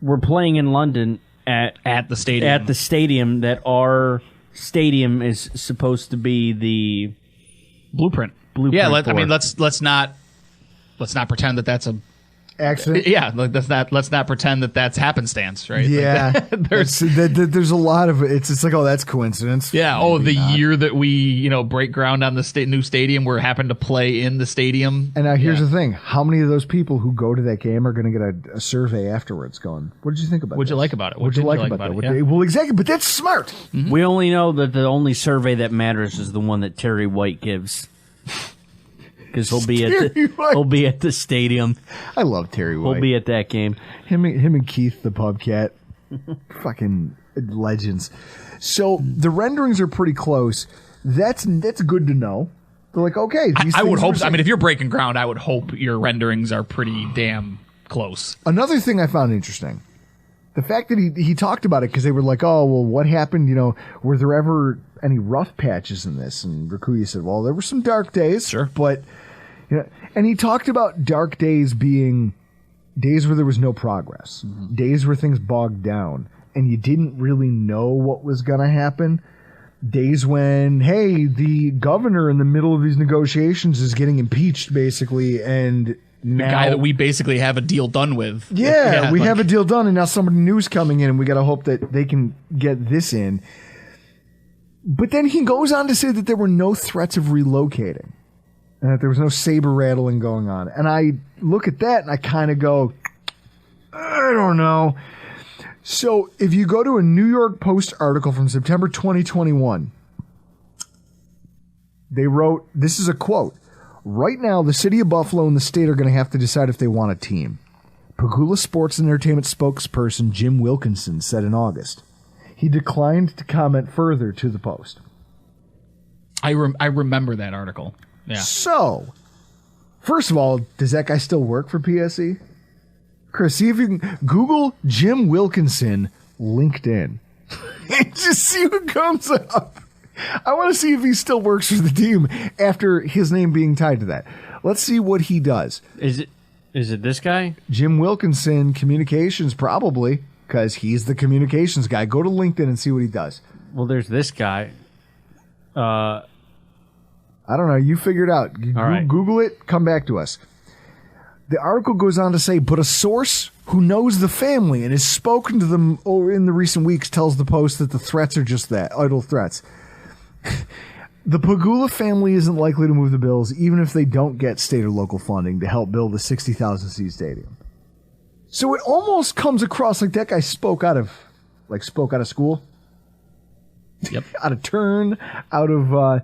We're playing in London at the stadium. At the stadium that our stadium is supposed to be the blueprint. Yeah, let's not pretend that that's a accident. Yeah, let's not pretend that that's happenstance, right? Yeah, there's a lot of it's like, oh, that's coincidence. Yeah. Maybe not. Year that we break ground on the new stadium, we happen to play in the stadium. And now here's the thing: how many of those people who go to that game are going to get a survey afterwards, going, "What did you think about it? What'd you like about it? What did you like about it?" Yeah. Well, exactly, but that's smart. Mm-hmm. We only know that the only survey that matters is the one that Terry White gives. Because he'll be at the stadium. I love Terry White. He'll be at that game. Him and Keith the Pubcat, fucking legends. So the renderings are pretty close. That's good to know. They're like, okay. I would hope. If you're breaking ground, I would hope your renderings are pretty damn close. Another thing I found interesting, the fact that he talked about it, because they were like, oh, well, what happened? Were there ever any rough patches in this? And Rakuya said, well, there were some dark days. Sure. But, and he talked about dark days being days where there was no progress, days where things bogged down, and you didn't really know what was going to happen. Days when, hey, the governor in the middle of these negotiations is getting impeached, basically, and the guy that we basically have a deal done with. Yeah, we have a deal done, and now somebody new's coming in, and we got to hope that they can get this in. But then he goes on to say that there were no threats of relocating, and that there was no saber rattling going on. And I look at that, and I kind of go, I don't know. So if you go to a New York Post article from September 2021, they wrote, this is a quote, right now the city of Buffalo and the state are going to have to decide if they want a team. Pagula Sports and Entertainment spokesperson Jim Wilkinson said in August. He declined to comment further to the Post. I remember that article. Yeah. So, first of all, does that guy still work for PSE? Chris, see if you can Google Jim Wilkinson LinkedIn. And just see what comes up. I want to see if he still works for the team after his name being tied to that. Let's see what he does. Is it this guy? Jim Wilkinson, communications, probably, because he's the communications guy. Go to LinkedIn and see what he does. Well, there's this guy. I don't know. You figure it out. Right. Google it. Come back to us. The article goes on to say, but a source who knows the family and has spoken to them in the recent weeks tells the Post that the threats are just that, idle threats. The Pagula family isn't likely to move the Bills, even if they don't get state or local funding to help build a 60,000-seat stadium. So it almost comes across like that guy spoke out of school. Yep. out of turn, out of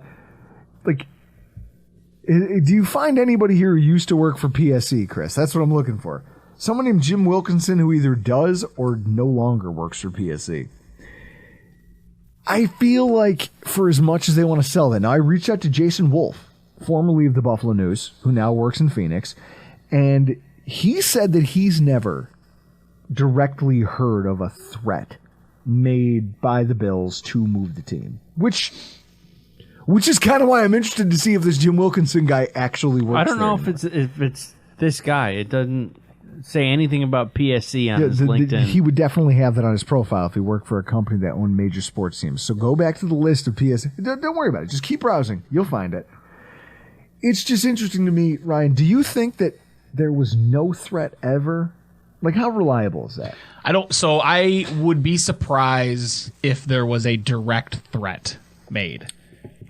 do you find anybody here who used to work for PSE, Chris? That's what I'm looking for. Someone named Jim Wilkinson who either does or no longer works for PSE. I feel like for as much as they want to sell that, now I reached out to Jason Wolf, formerly of the Buffalo News, who now works in Phoenix, and he said that he's never directly heard of a threat made by the Bills to move the team, which is kind of why I'm interested to see if this Jim Wilkinson guy actually works. I don't know there if it's this guy. It doesn't say anything about PSC on his LinkedIn. He would definitely have that on his profile if he worked for a company that owned major sports teams. So go back to the list of PSC. Don't worry about it. Just keep browsing. You'll find it. It's just interesting to me, Ryan. Do you think that there was no threat ever? Like, how reliable is that? So I would be surprised if there was a direct threat made.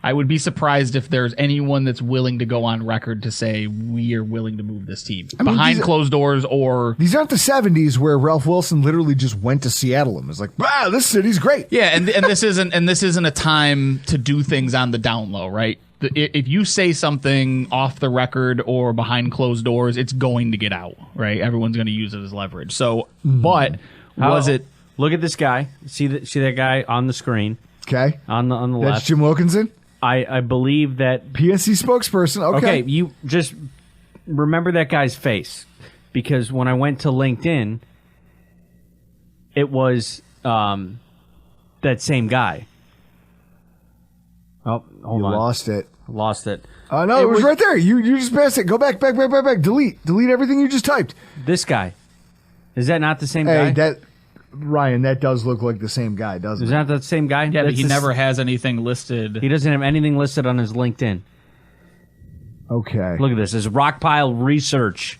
I would be surprised if there's anyone that's willing to go on record to say we are willing to move this team behind closed doors. Or these aren't the 70s where Ralph Wilson literally just went to Seattle and was like, "Wow, this city's great." Yeah, and this isn't a time to do things on the down low, right? If you say something off the record or behind closed doors, it's going to get out, right? Everyone's going to use it as leverage. So, but was it? Look at this guy. See that guy on the screen. Okay, on the left. That's Jim Wilkinson. I believe that PSC spokesperson. Okay, you just remember that guy's face, because when I went to LinkedIn, it was that same guy. Oh, hold on. Lost it. Lost it. Oh, no, it was right there. You just passed it. Go back. Delete everything you just typed. This guy. Is that not the same guy? Ryan, that does look like the same guy, doesn't it? Is that the same guy? Yeah, but he never has anything listed. He doesn't have anything listed on his LinkedIn. Okay. Look at this. It's Rockpile research.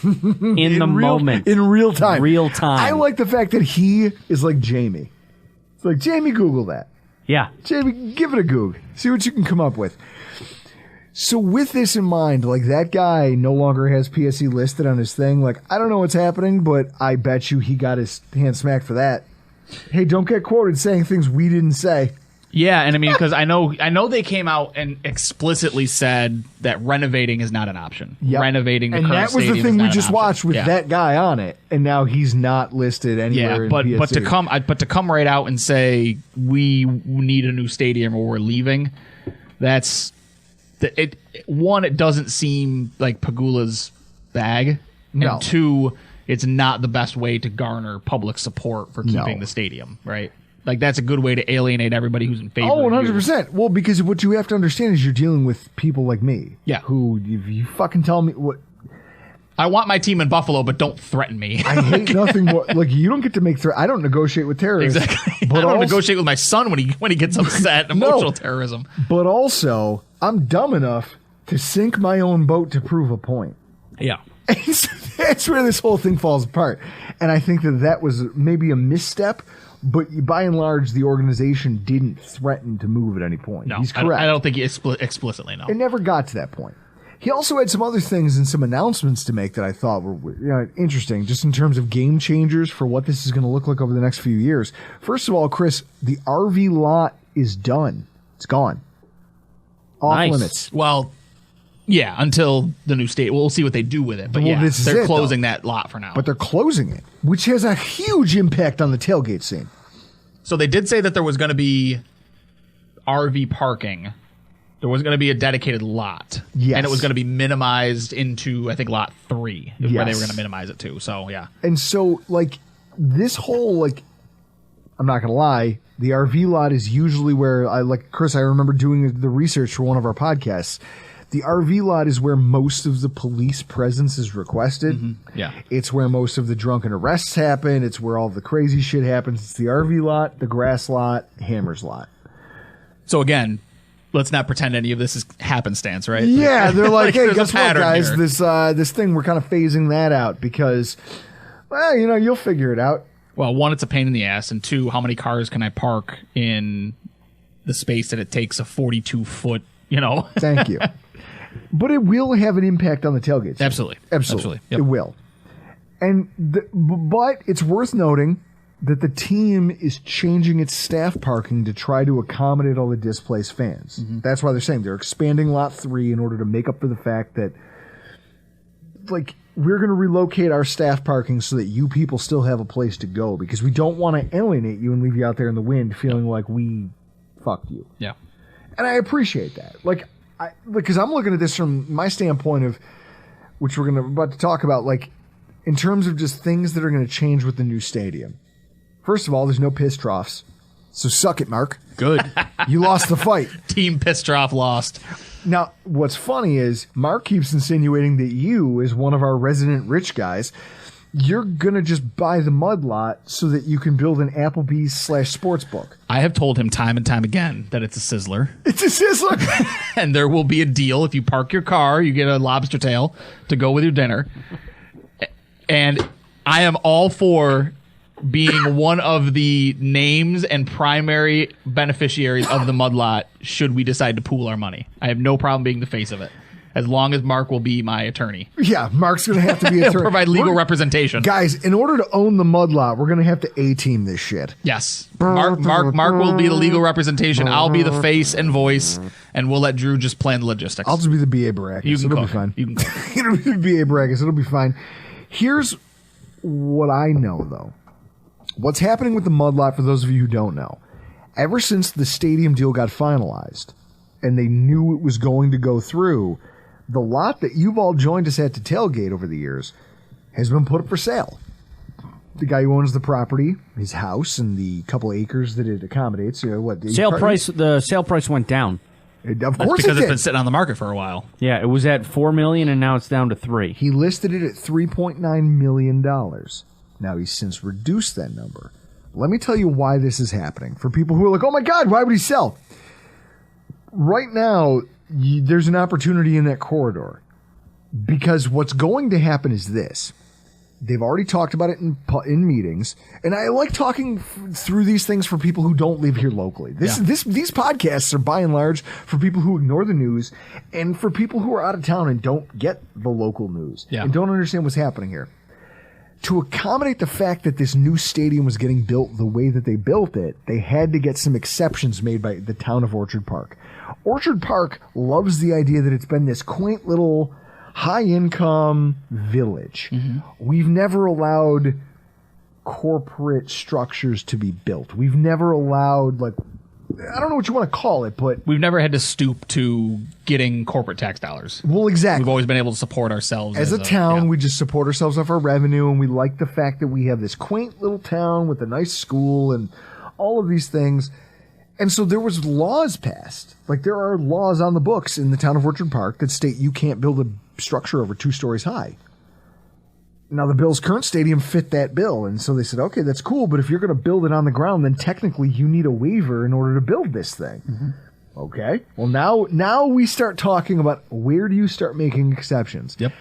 In the moment. In real time. Real time. I like the fact that he is like Jamie. It's like, Jamie, Google that. Yeah. Jamie, give it a Goog. See what you can come up with. So with this in mind, like, that guy no longer has PSE listed on his thing. Like, I don't know what's happening, but I bet you he got his hand smacked for that. Hey, don't get quoted saying things we didn't say. Yeah, and I mean, because I know they came out and explicitly said that renovating is not an option. Yep. Renovating the and current that was the thing we just watched with yeah. that guy on it, and now he's not listed anywhere. Yeah, in PSE. but to come right out and say we need a new stadium or we're leaving, that's it. One, it doesn't seem like Pagula's bag, No. and two, it's not the best way to garner public support for keeping the stadium, right? Like, that's a good way to alienate everybody who's in favor. Oh, 100%. Well, because what you have to understand is you're dealing with people like me. Yeah. Who, if you fucking tell me what... I want my team in Buffalo, but don't threaten me. I hate nothing more. Like, you don't get to make threats. I don't negotiate with terrorists. Exactly. But I don't negotiate with my son when he gets upset. Emotional terrorism. But also, I'm dumb enough to sink my own boat to prove a point. Yeah. And so that's where this whole thing falls apart. And I think that was maybe a misstep, but by and large, the organization didn't threaten to move at any point. No, he's correct. I don't think he explicitly, no. It never got to that point. He also had some other things and some announcements to make that I thought were interesting, just in terms of game changers for what this is going to look like over the next few years. First of all, Chris, the RV lot is done. It's gone. Off limits. Well, yeah, until the new state. We'll see what they do with it. But they're closing that lot for now. But they're closing it, which has a huge impact on the tailgate scene. So they did say that there was going to be RV parking. There was going to be a dedicated lot. Yes. And it was going to be minimized into, I think, lot 3 is where they were Yes. going to minimize it to. So, yeah. And so, like, this whole, like, I'm not going to lie, the RV lot is usually where, Chris, I remember doing the research for one of our podcasts. The RV lot is where most of the police presence is requested. Mm-hmm. Yeah. It's where most of the drunken arrests happen. It's where all the crazy shit happens. It's the RV lot, the grass lot, Hammer's lot. So, again, let's not pretend any of this is happenstance, right? Yeah, they're like, hey, there's guess a what, pattern guys? here. This thing, we're kind of phasing that out because, well, you'll figure it out. Well, one, it's a pain in the ass, and two, how many cars can I park in the space that it takes a 42-foot, Thank you. But it will have an impact on the tailgates. Absolutely. Absolutely. Yep. It will. And but it's worth noting that the team is changing its staff parking to try to accommodate all the displaced fans. That's why they're saying they're expanding Lot 3 in order to make up for the fact that, like, we're going to relocate our staff parking so that you people still have a place to go because we don't want to alienate you and leave you out there in the wind feeling like we fucked you. Yeah. And I appreciate that. Because I'm looking at this from my standpoint of, which we're about to talk about, like, in terms of just things that are going to change with the new stadium. First of all, there's no piss troughs. So suck it, Mark. Good. You lost the fight. Team pissed off lost. Now, what's funny is Mark keeps insinuating that you, as one of our resident rich guys, you're going to just buy the mud lot so that you can build an Applebee's / sportsbook. I have told him time and time again that it's a sizzler. It's a sizzler. And there will be a deal. If you park your car, you get a lobster tail to go with your dinner. And I am all for being one of the names and primary beneficiaries of the mud lot should we decide to pool our money. I have no problem being the face of it, as long as Mark will be my attorney. Yeah, Mark's going to have to be attorney. Provide legal representation. Guys, in order to own the mud lot, we're going to have to A-team this shit. Yes. Mark will be the legal representation. I'll be the face and voice, and we'll let Drew just plan the logistics. I'll just be the B.A. Baracus. You can It'll cook. be fine. You can cook. It'll be the B.A. Baracus. It'll be fine. Here's what I know, though. What's happening with the mud lot, for those of you who don't know, ever since the stadium deal got finalized and they knew it was going to go through, the lot that you've all joined us at to tailgate over the years has been put up for sale. The guy who owns the property, his house, and the couple acres that it accommodates, The sale price went down. Of course, because it's been sitting on the market for a while. Yeah, it was at $4 million and now it's down to $3 million. He listed it at $3.9 million. Now he's since reduced that number. Let me tell you why this is happening. For people who are like, oh my God, why would he sell? Right now, there's an opportunity in that corridor. Because what's going to happen is this. They've already talked about it in meetings. And I like talking through these things for people who don't live here locally. These podcasts are by and large for people who ignore the news and for people who are out of town and don't get the local news and don't understand what's happening here. To accommodate the fact that this new stadium was getting built the way that they built it, they had to get some exceptions made by the town of Orchard Park. Orchard Park loves the idea that it's been this quaint little high-income village. We've never allowed corporate structures to be built. We've never allowed, I don't know what you want to call it, but we've never had to stoop to getting corporate tax dollars. Well, exactly. We've always been able to support ourselves. As a town, we just support ourselves off our revenue, and we like the fact that we have this quaint little town with a nice school and all of these things. And so there was laws passed. There are laws on the books in the town of Orchard Park that state you can't build a structure over 2 stories high. Now, the Bills' current stadium fit that bill, and so they said, okay, that's cool, but if you're going to build it on the ground, then technically you need a waiver in order to build this thing. Okay. Well, now we start talking about where do you start making exceptions. Yep.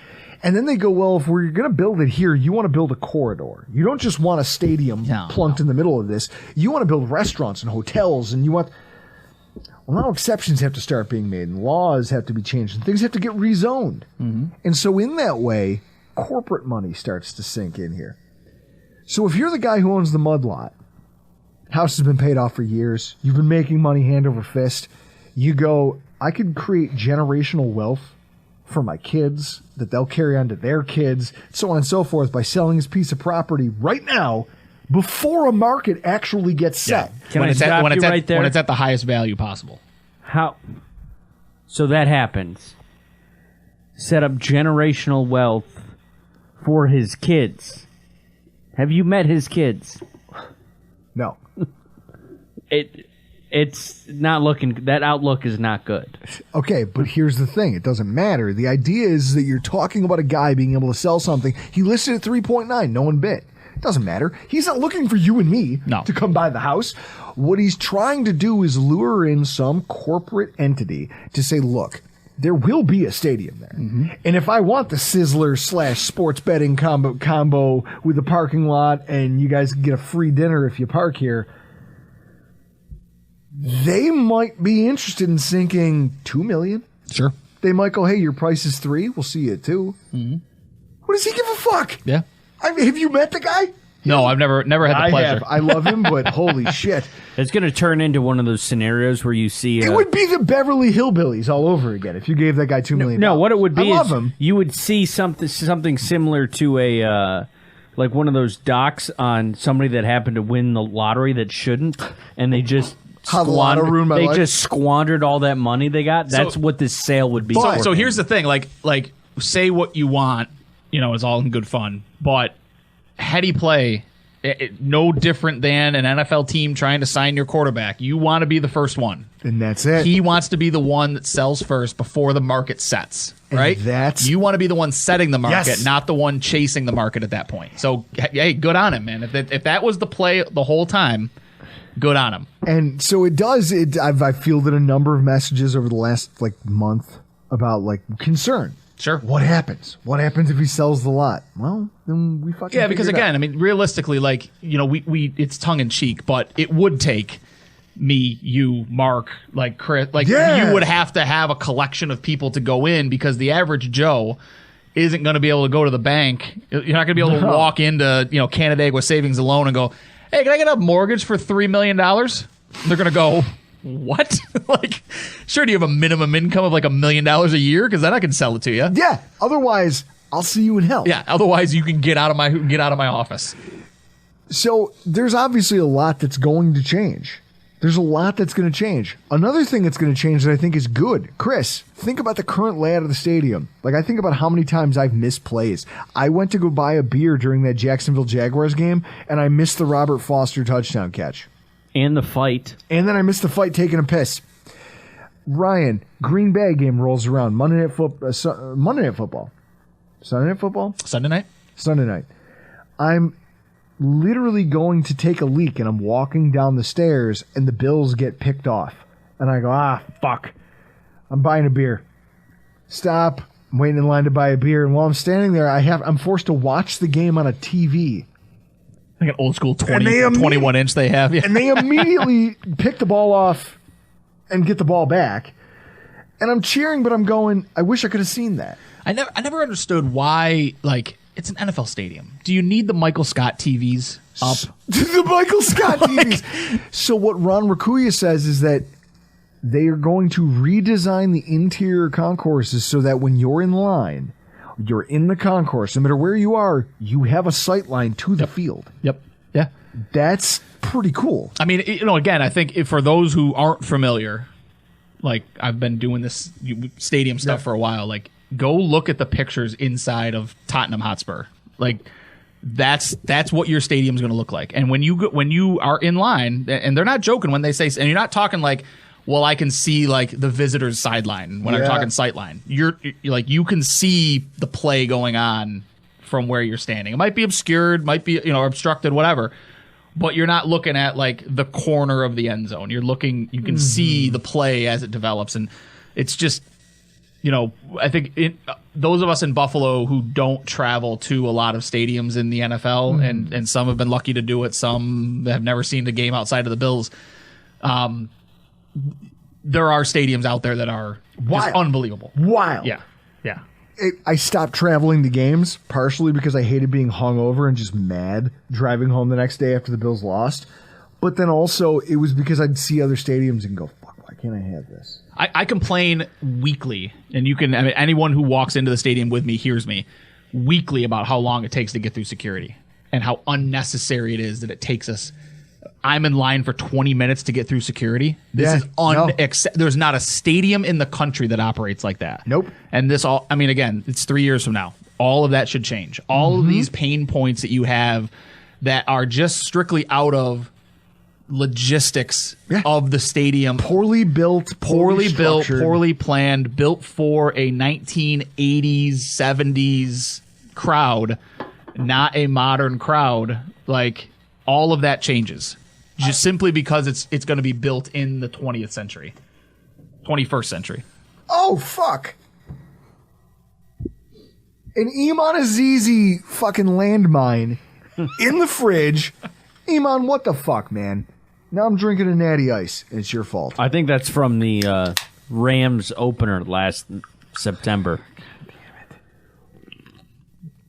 And then they go, well, if we're going to build it here, you want to build a corridor. You don't just want a stadium plunked in the middle of this. You want to build restaurants and hotels, and you want... Well, now exceptions have to start being made, and laws have to be changed, and things have to get rezoned. And so in that way, corporate money starts to sink in here. So if you're the guy who owns the mud lot, house has been paid off for years, you've been making money hand over fist, you go, I could create generational wealth for my kids that they'll carry on to their kids, so on and so forth, by selling this piece of property right now before a market actually gets set. Can I stop you right there? When it's at the highest value possible. How? So that happens. Set up generational wealth for his kids. Have you met his kids? No. It's not looking... That outlook is not good. Okay, but here's the thing. It doesn't matter. The idea is that you're talking about a guy being able to sell something. He listed at 3.9. No one bid. It doesn't matter. He's not looking for you and me to come buy the house. What he's trying to do is lure in some corporate entity to say, look, there will be a stadium there. And if I want the Sizzler / sports betting combo with a parking lot and you guys can get a free dinner if you park here, they might be interested in sinking $2 million. Sure. They might go, hey, your price is $3 million. We'll see you at $2 million. What does he give a fuck? Yeah. Have you met the guy? No, I've never had the pleasure. I love him, but holy shit. It's going to turn into one of those scenarios where you see... It would be the Beverly Hillbillies all over again if you gave that guy $2 million. No, what it would be I love is him. you would see something similar to a... like one of those docs on somebody that happened to win the lottery that shouldn't, and they just... How the lotto ruined my life. just squandered all that money they got. That's what this sale would be. So here's the thing, like say what you want, is all in good fun, but heady play, no different than an NFL team trying to sign your quarterback. You want to be the first one. And that's it. He wants to be the one that sells first before the market sets, right? You want to be the one setting the market, not the one chasing the market at that point. So, hey, good on him, man. If that was the play the whole time, good on him. And so it does. I've fielded a number of messages over the last month about concern. Sure. What happens? What happens if he sells the lot? Well, then we fucking because again, I mean, realistically, we it's tongue in cheek, but it would take me, you, Mark, Chris, you would have to have a collection of people to go in because the average Joe isn't going to be able to go to the bank. You're not going to be able to walk into Canandaigua Savings and Loan and go, hey, can I get a mortgage for $3 million? They're going to go, what? Sure, do you have a minimum income of $1 million a year? Because then I can sell it to you. Yeah. Otherwise, I'll see you in hell. Yeah. Otherwise, you can get out of my office. So there's obviously a lot that's going to change. There's a lot that's going to change. Another thing that's going to change that I think is good. Chris, think about the current layout of the stadium. I think about how many times I've missed plays. I went to go buy a beer during that Jacksonville Jaguars game, and I missed the Robert Foster touchdown catch. And the fight. And then I missed the fight taking a piss. Ryan, Green Bay game rolls around. Monday Night Football. Sunday Night Football? Sunday night. I'm literally going to take a leak, and I'm walking down the stairs, and the Bills get picked off. And I go, fuck. I'm buying a beer. Stop. I'm waiting in line to buy a beer. And while I'm standing there, I'm forced to watch the game on a TV. Like an old school 21 inch they have. Yeah. And they immediately pick the ball off and get the ball back. And I'm cheering, but I'm going, I wish I could have seen that. I never understood why, it's an NFL stadium. Do you need the Michael Scott TVs up? The Michael Scott TVs. So what Ron Rakuya says is that they are going to redesign the interior concourses so that when you're in line, you're in the concourse, no matter where you are, you have a sight line to the field. Yep. Yeah. That's pretty cool. I mean, again, I think for those who aren't familiar, I've been doing this stadium stuff for a while, go look at the pictures inside of Tottenham Hotspur. That's what your stadium's going to look like. And when you are in line, and they're not joking when they say, and you're not talking well, I can see the visitor's sideline when I'm talking sight line. You're you can see the play going on from where you're standing. It might be obscured, might be obstructed, whatever. But you're not looking at the corner of the end zone. You can see the play as it develops, and it's just I think those of us in Buffalo who don't travel to a lot of stadiums in the NFL, and some have been lucky to do it, some have never seen the game outside of the Bills. There are stadiums out there that are just unbelievable. Wild. Yeah. Yeah. I stopped traveling to games partially because I hated being hungover and just mad driving home the next day after the Bills lost. But then also it was because I'd see other stadiums and go, fuck, why can't I have this? I complain weekly, and anyone who walks into the stadium with me hears me weekly about how long it takes to get through security and how unnecessary it is that it takes us. I'm in line for 20 minutes to get through security. This is unacceptable. There's not a stadium in the country that operates like that. Nope. And again, it's 3 years from now. All of that should change. All of these pain points that you have that are just strictly out of logistics of the stadium. Poorly built, poorly planned, built for a 1980s, 70s crowd, not a modern crowd. All of that changes. Just simply because it's going to be built in the 21st century. Oh, fuck. An Iman Azizi fucking landmine in the fridge. Iman, what the fuck, man? Now I'm drinking a Natty Ice, and it's your fault. I think that's from the Rams opener last September. God damn it.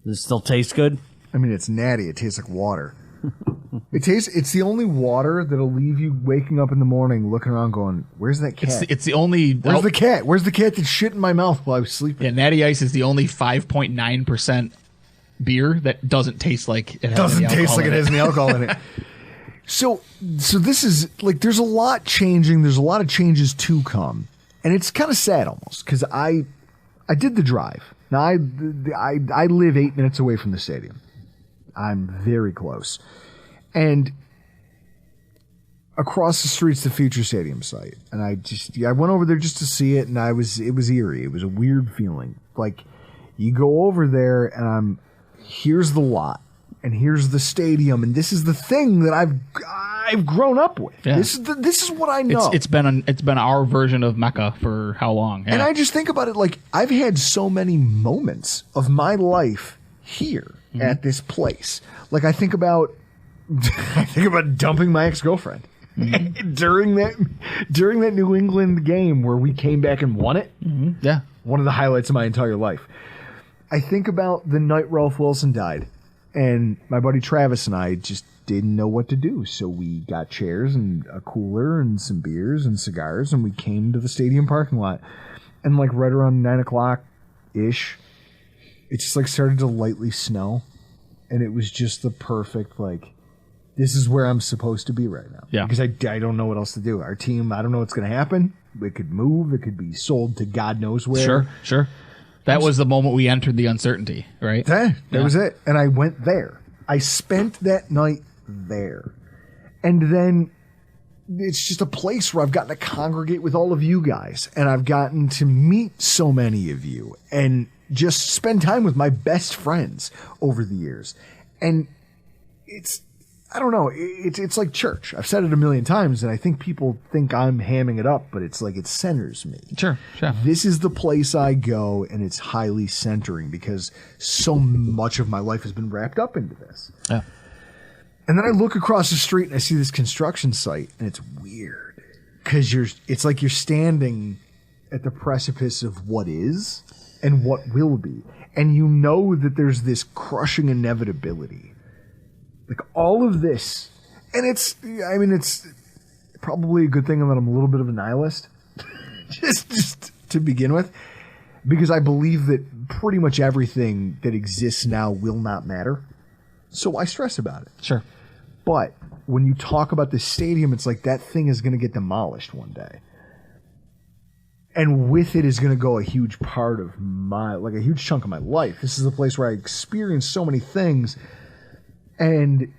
Does it still taste good? I mean, it's natty. It tastes like water. It's the only water that'll leave you waking up in the morning looking around going, where's that cat? It's the only... Where's the cat? Where's the cat that shit in my mouth while I was sleeping? Yeah, Natty Ice is the only 5.9% beer that doesn't taste like it has any alcohol in it. So this is like, there's a lot changing. There's a lot of changes to come. And it's kind of sad almost because I did the drive. Now, I live 8 minutes away from the stadium. I'm very close. And across the street's the future stadium site. And I went over there just to see it, and it was eerie. It was a weird feeling. Like, you go over there, and here's the lot, and here's the stadium, and this is the thing that I've grown up with. Yeah. This is what I know. It's been our version of Mecca for how long? Yeah. And I just think about it like I've had so many moments of my life here at this place. Like I think about dumping my ex-girlfriend during that New England game where we came back and won it. Mm-hmm. Yeah, one of the highlights of my entire life. I think about the night Ralph Wilson died, and my buddy Travis and I just didn't know what to do. So we got chairs and a cooler and some beers and cigars, and we came to the stadium parking lot. And like right around 9 o'clock-ish, it just like started to lightly snow. And it was just the perfect, like, this is where I'm supposed to be right now. Yeah. Because I don't know what else to do. Our team, I don't know what's going to happen. It could move. It could be sold to God knows where. Sure. That was the moment we entered the uncertainty, right? That was it. And I went there. I spent that night there. And then it's just a place where I've gotten to congregate with all of you guys. And I've gotten to meet so many of you. And just spend time with my best friends over the years. And I don't know, it's like church. I've said it a million times, and I think people think I'm hamming it up, but it's like it centers me. Sure. This is the place I go, and it's highly centering because so much of my life has been wrapped up into this. Yeah. And then I look across the street, and I see this construction site, and it's weird because it's like you're standing at the precipice of what is and what will be. And you know that there's this crushing inevitability. Like all of this. And it's probably a good thing that I'm a little bit of a nihilist. just to begin with. Because I believe that pretty much everything that exists now will not matter. So why stress about it? Sure. But when you talk about this stadium, it's like that thing is going to get demolished one day. And with it is going to go a huge part of a huge chunk of my life. This is a place where I experienced so many things, and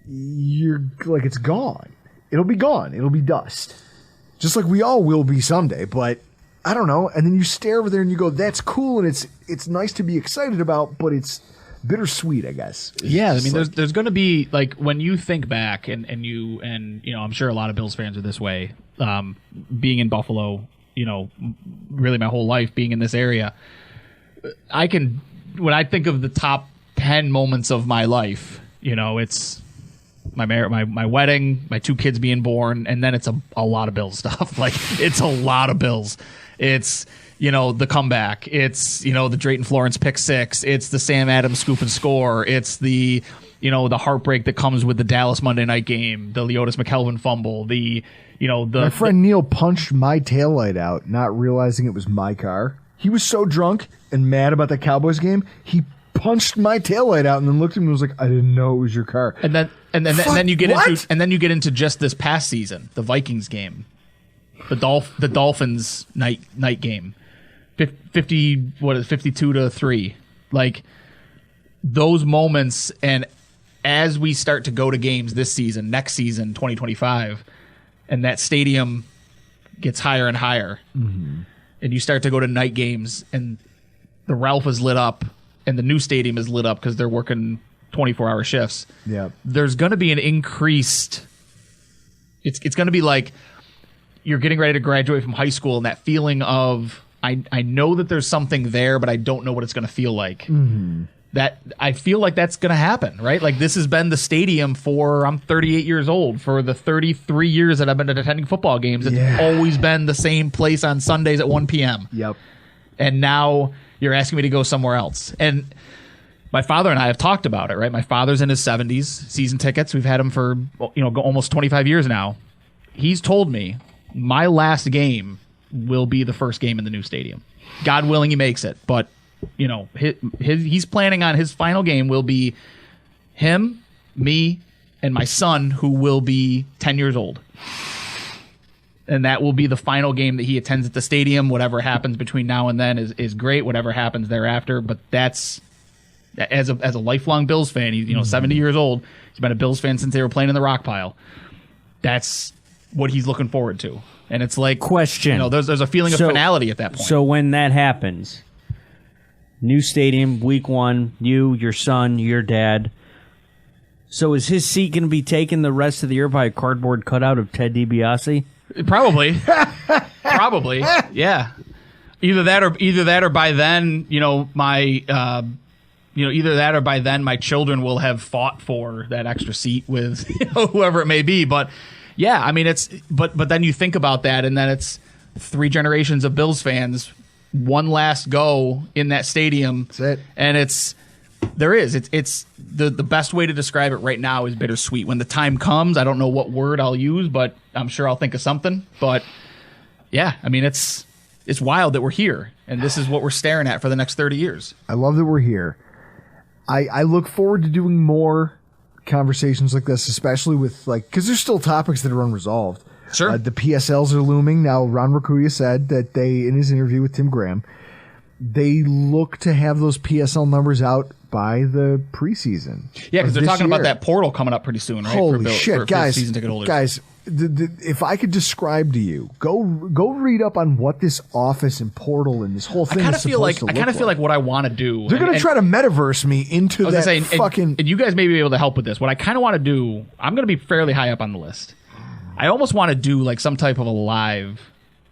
you're like, it's gone. It'll be gone. It'll be dust. Just like we all will be someday, but I don't know. And then you stare over there and you go, that's cool, and it's nice to be excited about, but it's bittersweet, I guess. Yeah, I mean, there's going to be, like, when you think back, and you know, I'm sure a lot of Bills fans are this way, being in Buffalo, you know, really my whole life being in this area, when I think of the top 10 moments of my life, you know, it's my wedding, my 2 kids being born, and then it's a lot of Bills stuff. Like, it's a lot of Bills. It's, you know, the comeback. It's, you know, the Drayton Florence pick 6. It's the Sam Adams scoop and score. It's the, you know, the heartbreak that comes with the Dallas Monday night game, the Leotis McKelvin fumble, my friend Neil punched my taillight out, not realizing it was my car. He was so drunk and mad about the Cowboys game, he punched my taillight out and then looked at me and was like, I didn't know it was your car. And then you get into just this past season, the Vikings game, the Dolphins night game, 52-3, like those moments. And as we start to go to games this season, next season, 2025. And that stadium gets higher and higher. Mm-hmm. And you start to go to night games, and the Ralph is lit up, and the new stadium is lit up because they're working 24-hour shifts. Yeah, there's going to be an increased... It's going to be like you're getting ready to graduate from high school, and that feeling of, I know that there's something there, but I don't know what it's going to feel like. Mm-hmm. That I feel like that's going to happen, right? Like, this has been the stadium I'm 38 years old. For the 33 years that I've been attending football games, it's always been the same place on Sundays at 1 p.m. Yep. And now you're asking me to go somewhere else. And my father and I have talked about it, right? My father's in his 70s, season tickets. We've had him for, almost 25 years now. He's told me my last game will be the first game in the new stadium. God willing, he makes it. But, he's planning on his final game will be him, me, and my son, who will be 10 years old. And that will be the final game that he attends at the stadium. Whatever happens between now and then is great. Whatever happens thereafter. But that's... As a lifelong Bills fan, he's 70 years old. He's been a Bills fan since they were playing in the Rockpile. That's what he's looking forward to, and it's like question. There's a feeling of finality at that point. So when that happens, new stadium, week 1, you, your son, your dad. So is his seat going to be taken the rest of the year by a cardboard cutout of Ted DiBiase? Probably, yeah. Either that, or by then, my. Either that or by then my children will have fought for that extra seat with whoever it may be. But yeah, I mean, but then you think about that, and then it's 3 generations of Bills fans, one last go in that stadium. That's it. And it's the best way to describe it right now is bittersweet. When the time comes, I don't know what word I'll use, but I'm sure I'll think of something. But yeah, I mean, it's wild that we're here, and this is what we're staring at for the next 30 years. I love that we're here. I look forward to doing more conversations like this, especially with because there's still topics that are unresolved. Sure. The PSLs are looming. Now, Ron Rakuya said that in his interview with Tim Graham, they look to have those PSL numbers out by the preseason. Yeah, because they're talking about that portal coming up pretty soon, right? Holy shit, guys. For season ticket holders. Guys, if I could describe to you, go read up on what this office and portal and this whole thing is supposed to look like. I kind of feel like what I want to do. They're going to try to metaverse me into that fucking... And you guys may be able to help with this. What I kind of want to do, I'm going to be fairly high up on the list. I almost want to do some type of a live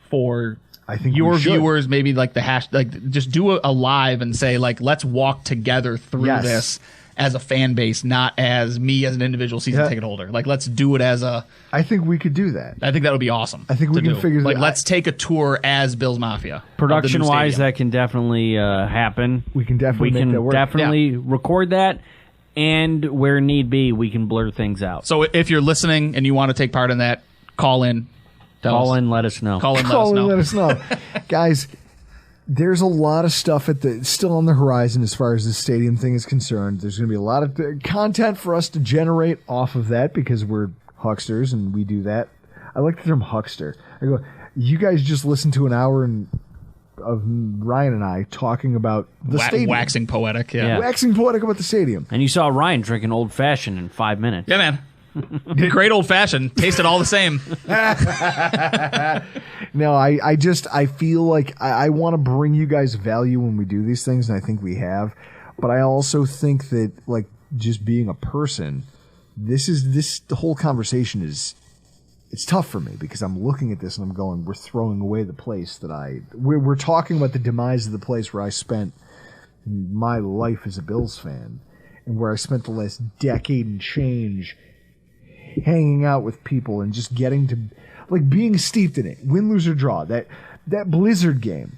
for... I think your viewers, maybe just do a live and say let's walk together through this as a fan base, not as me as an individual season ticket holder. Let's do it as a... I think we could do that. I think that would be awesome. I think we can figure that out. Let's take a tour as Bills Mafia. Production-wise, that can definitely happen. We can definitely make that work. Definitely record that, and where need be, we can blur things out. So if you're listening and you want to take part in that, call in. Let us know. Let us know. Guys, there's a lot of stuff still on the horizon as far as the stadium thing is concerned. There's going to be a lot of content for us to generate off of that because we're hucksters and we do that. I like the term huckster. I go, you guys just listen to an hour of Ryan and I talking about the stadium. Waxing poetic, yeah. Waxing poetic about the stadium. And you saw Ryan drinking old fashioned in 5 minutes. Yeah, man. Great old fashioned. Tasted all the same. No, I feel like I want to bring you guys value when we do these things, and I think we have. But I also think that just being a person, the whole conversation it's tough for me because I'm looking at this and I'm going, we're throwing away the place that we're talking about the demise of the place where I spent my life as a Bills fan and where I spent the last decade and change hanging out with people and just getting to being steeped in it, win, lose, or draw. That Blizzard game,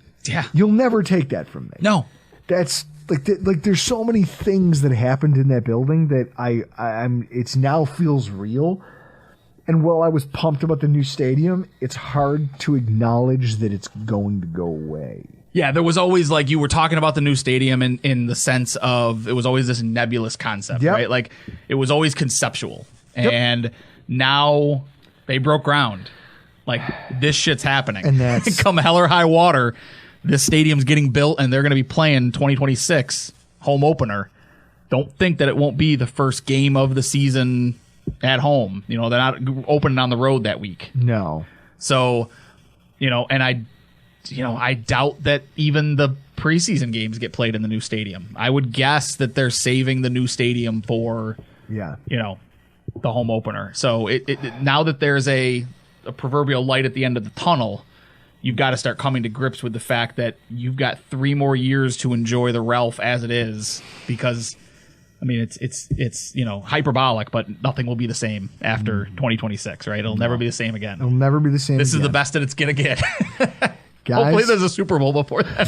you'll never take that from me. No, that's there's so many things that happened in that building that it's now feels real. And while I was pumped about the new stadium, it's hard to acknowledge that it's going to go away. Yeah, there was always you were talking about the new stadium in the sense of it was always this nebulous concept, right? It was always conceptual. And now they broke ground. This shit's happening. And that's... Come hell or high water, this stadium's getting built, and they're going to be playing 2026 home opener. Don't think that it won't be the first game of the season at home. They're not opening on the road that week. No. So, and I doubt that even the preseason games get played in the new stadium. I would guess that they're saving the new stadium for, the home opener. So now that there's a proverbial light at the end of the tunnel, you've got to start coming to grips with the fact that you've got 3 more years to enjoy the Ralph as it is, because it's hyperbolic, but nothing will be the same after 2026, right? It'll never be the same again. It'll never be the same. This is the best that it's gonna get. Guys, Hopefully there's a Super Bowl before that.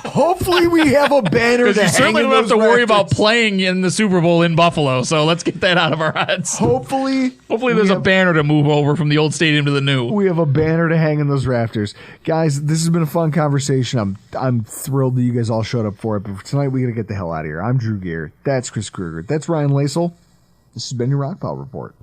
hopefully we have a banner Because to you hang certainly in don't have those to worry about rafters. playing in the Super Bowl in Buffalo. So let's get that out of our heads. Hopefully There's a banner to move over from the old stadium to the new. we have a banner to hang in those rafters. Guys, this has been a fun conversation. I'm thrilled that you guys all showed up for it. But for tonight, we got to get the hell out of here. I'm Drew Gear. That's Chris Kruger. That's Ryan Lasal. This has been your Rockpile Report.